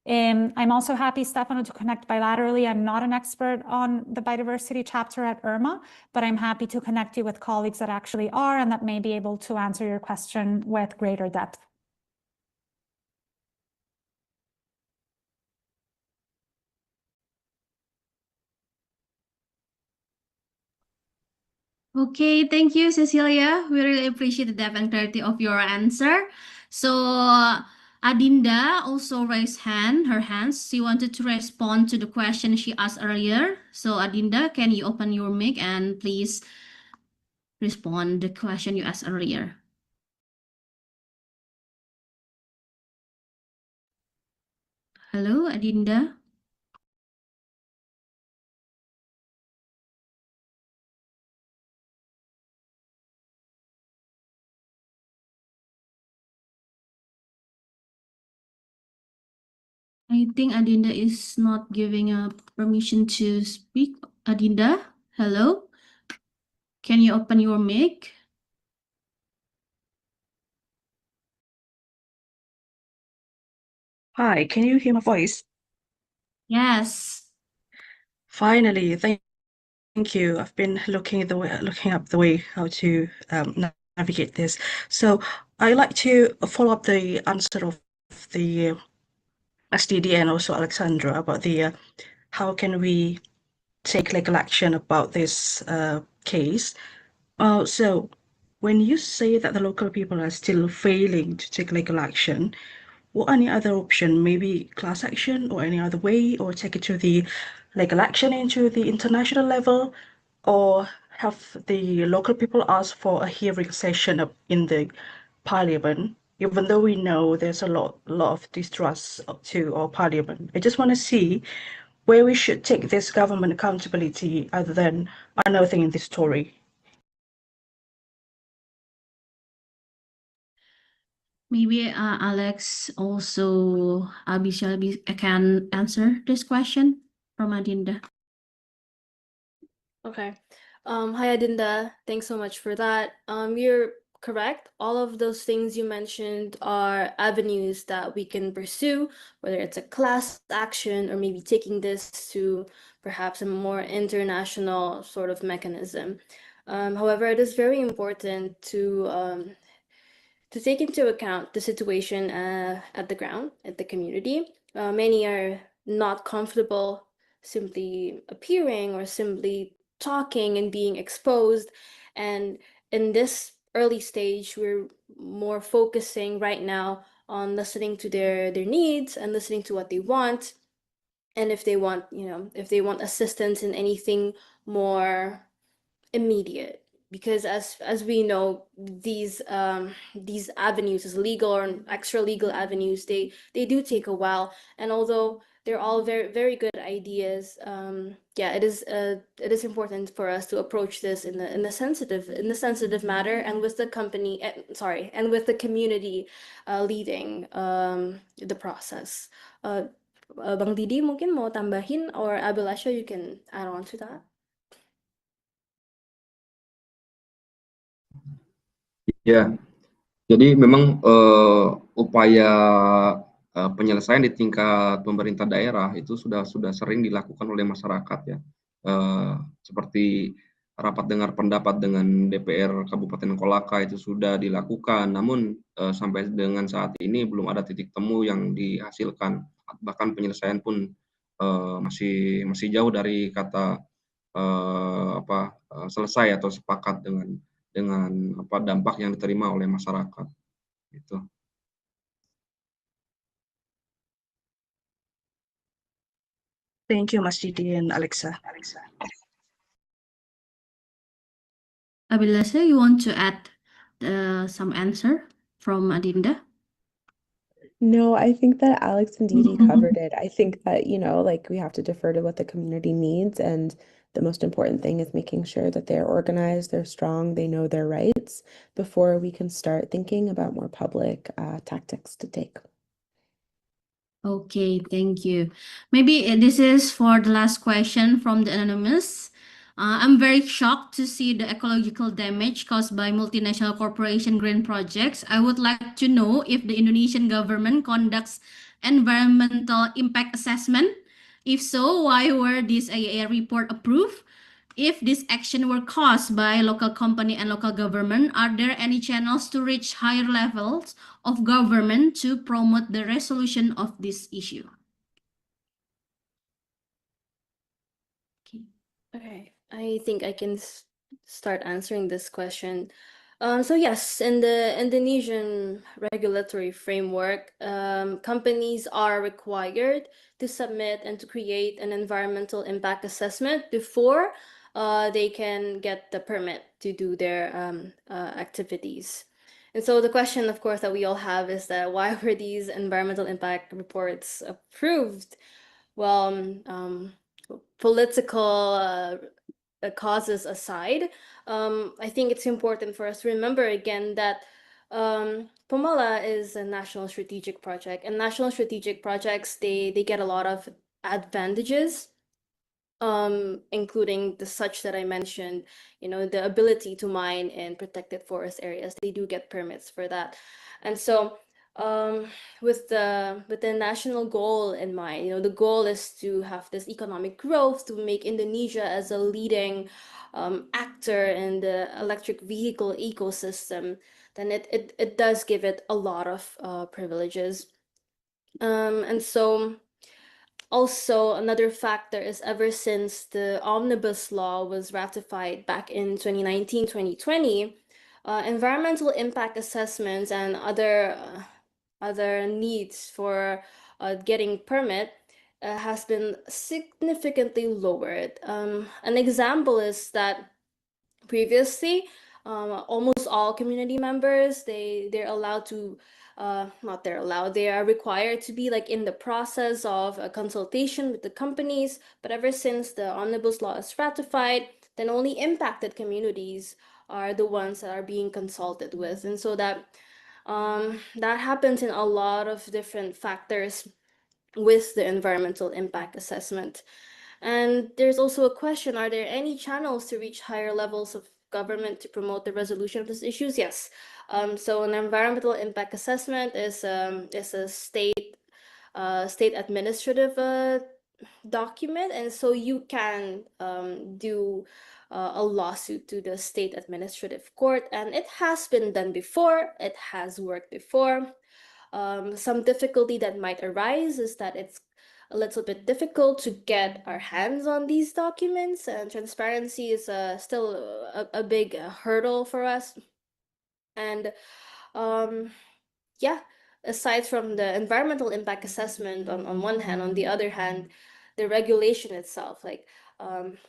I'm also happy, Stefano, to connect bilaterally. I'm not an expert on the biodiversity chapter at IRMA, but I'm happy to connect you with colleagues that actually are and that may be able to answer your question with greater depth. Okay, thank you, Cecilia. We really appreciate the depth and clarity of your answer. So Adinda also raised her hands. She wanted to respond to the question she asked earlier. So Adinda, can you open your mic and please respond the question you asked earlier? Hello, Adinda. I think Adinda is not giving a permission to speak. Adinda, hello? Can you open your mic? Hi, can you hear my voice? Yes. Finally, thank you. I've been looking up the way how to navigate this. So I like to follow up the answer of the SDD and also Alexandra about the how can we take legal action about this case. So when you say that the local people are still failing to take legal action, what any other option, maybe class action or any other way, or take it to the legal action into the international level, or have the local people ask for a hearing session in the parliament, even though we know there's a lot of distrust to our parliament. I just want to see where we should take this government accountability other than another thing in this story. Maybe Alex also can answer this question from Adinda. Okay. Hi, Adinda. Thanks so much for that. You're correct. All of those things you mentioned are avenues that we can pursue, whether it's a class action or maybe taking this to perhaps a more international sort of mechanism. However, it is very important to take into account the situation at the ground, at the community. Many are not comfortable simply appearing or simply talking and being exposed. And in this early stage, we're more focusing right now on listening to their needs and listening to what they want. And if they want, if they want assistance in anything more immediate, because as we know, these avenues, as legal or extra legal avenues, they do take a while. And although they're all very, very good ideas, it is important for us to approach this in the sensitive matter, and with the and with the community leading the process. Bang Didi mungkin mau tambahin, or Abilasha, you can add on to that. Ya, jadi memang upaya penyelesaian di tingkat pemerintah daerah itu sudah sering dilakukan oleh masyarakat ya, seperti rapat dengar pendapat dengan DPR Kabupaten Kolaka itu sudah dilakukan, namun sampai dengan saat ini belum ada titik temu yang dihasilkan, bahkan penyelesaian pun masih jauh dari kata selesai atau sepakat dengan dampak yang diterima oleh masyarakat. Gitu. Thank you, Mas Didi and Alexa. Abilasa, you want to add some answer from Adinda? No, I think that Alex and Didi covered it. I think that, like we have to defer to what the community needs, and the most important thing is making sure that they're organized, they're strong, they know their rights before we can start thinking about more public tactics to take. Okay, thank you. Maybe this is for the last question from the anonymous. I'm very shocked to see the ecological damage caused by multinational corporation green projects. I would like to know if the Indonesian government conducts environmental impact assessment. If so, why were this IAA report approved? If this action were caused by local company and local government, are there any channels to reach higher levels of government to promote the resolution of this issue? Okay, I think I can start answering this question. So yes, in the Indonesian regulatory framework, companies are required to submit and to create an environmental impact assessment before they can get the permit to do their activities. And so the question, of course, that we all have is that why were these environmental impact reports approved? Well, political causes aside, I think it's important for us to remember again that Pomalaa is a national strategic project, and national strategic projects they get a lot of advantages, including the such that I mentioned, the ability to mine in protected forest areas. They do get permits for that, and so with the national goal in mind, the goal is to have this economic growth to make Indonesia as a leading actor in the electric vehicle ecosystem. Then it does give it a lot of privileges, and so. Also, another factor is ever since the Omnibus Law was ratified back in 2019, 2020, environmental impact assessments and other needs for getting permit has been significantly lowered. An example is that previously, almost all community members they're allowed to not they're allowed they are required to be like in the process of a consultation with the companies, but ever since the omnibus law is ratified, then only impacted communities are the ones that are being consulted with. And so that happens in a lot of different factors with the environmental impact assessment. And there's also a question, are there any channels to reach higher levels of government to promote the resolution of these issues? Yes. So an environmental impact assessment is a state administrative document, and so you can do a lawsuit to the state administrative court, and it has been done before. It has worked before. Some difficulty that might arise is that it's a little bit difficult to get our hands on these documents, and transparency is still a big hurdle for us. And yeah, aside from the environmental impact assessment on one hand, on the other hand, the regulation itself, like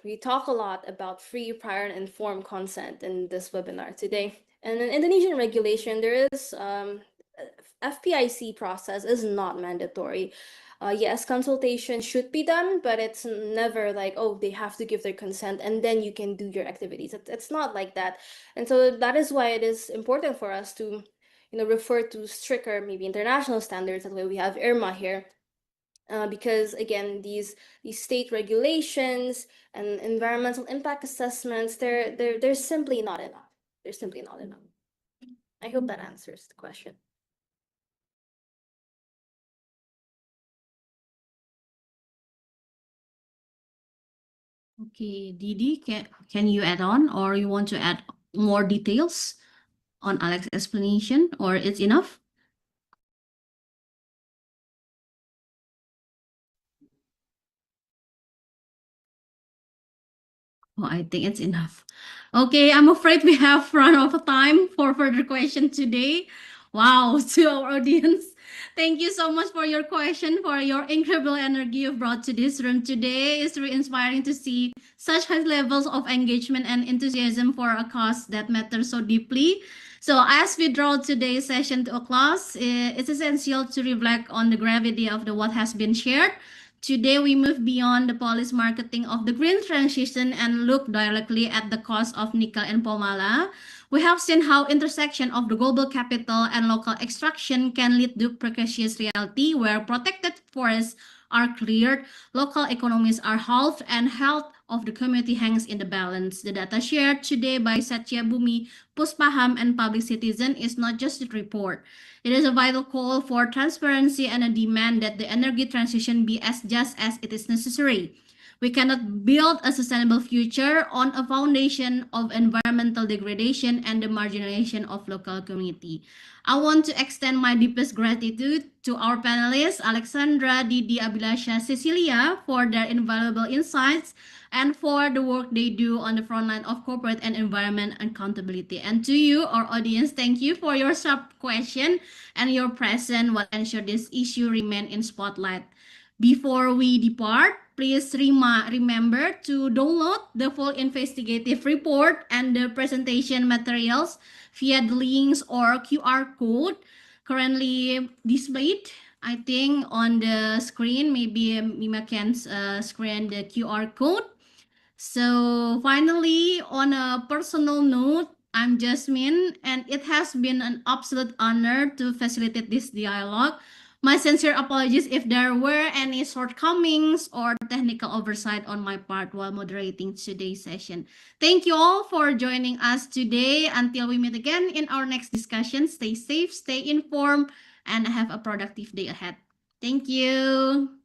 we talk a lot about free, prior, and informed consent in this webinar today. And in Indonesian regulation, there is FPIC process is not mandatory. Yes, consultation should be done, but it's never like, oh, they have to give their consent and then you can do your activities. It's not like that. And so that is why it is important for us to, refer to stricter, maybe international standards. That's why we have IRMA here. Because again, these state regulations and environmental impact assessments, they're simply not enough. They're simply not enough. I hope that answers the question. Okay, Didi, can you add on, or you want to add more details on Alex's explanation, or it's enough? Oh, I think it's enough. Okay, I'm afraid we have run out of time for further questions today. Wow, to our audience. Thank you so much for your question, for your incredible energy you've brought to this room today. It's really inspiring to see such high levels of engagement and enthusiasm for a cause that matters so deeply. So, as we draw today's session to a close, it's essential to reflect on the gravity of the what has been shared. Today, we move beyond the policy marketing of the green transition and look directly at the cost of nickel and Pomalaa. We have seen how intersection of the global capital and local extraction can lead to precarious reality where protected forests are cleared, local economies are halved, and health of the community hangs in the balance. The data shared today by Satya Bumi, Puspaham, and Public Citizen is not just a report. It is a vital call for transparency and a demand that the energy transition be as just as it is necessary. We cannot build a sustainable future on a foundation of environmental degradation and the marginalization of local community. I want to extend my deepest gratitude to our panelists, Alexandra, Didi, Abilasha, Cecilia, for their invaluable insights and for the work they do on the front line of corporate and environment accountability. And to you, our audience, thank you for your sharp question and your presence will ensure this issue remain in spotlight. Before we depart, please remember to download the full investigative report and the presentation materials via the links or QR code currently displayed. I think on the screen, maybe Mima can screen the QR code. So finally, on a personal note, I'm Jasmine, and it has been an absolute honor to facilitate this dialogue. My sincere apologies if there were any shortcomings or technical oversight on my part while moderating today's session. Thank you all for joining us today. Until we meet again in our next discussion, stay safe, stay informed, and have a productive day ahead. Thank you.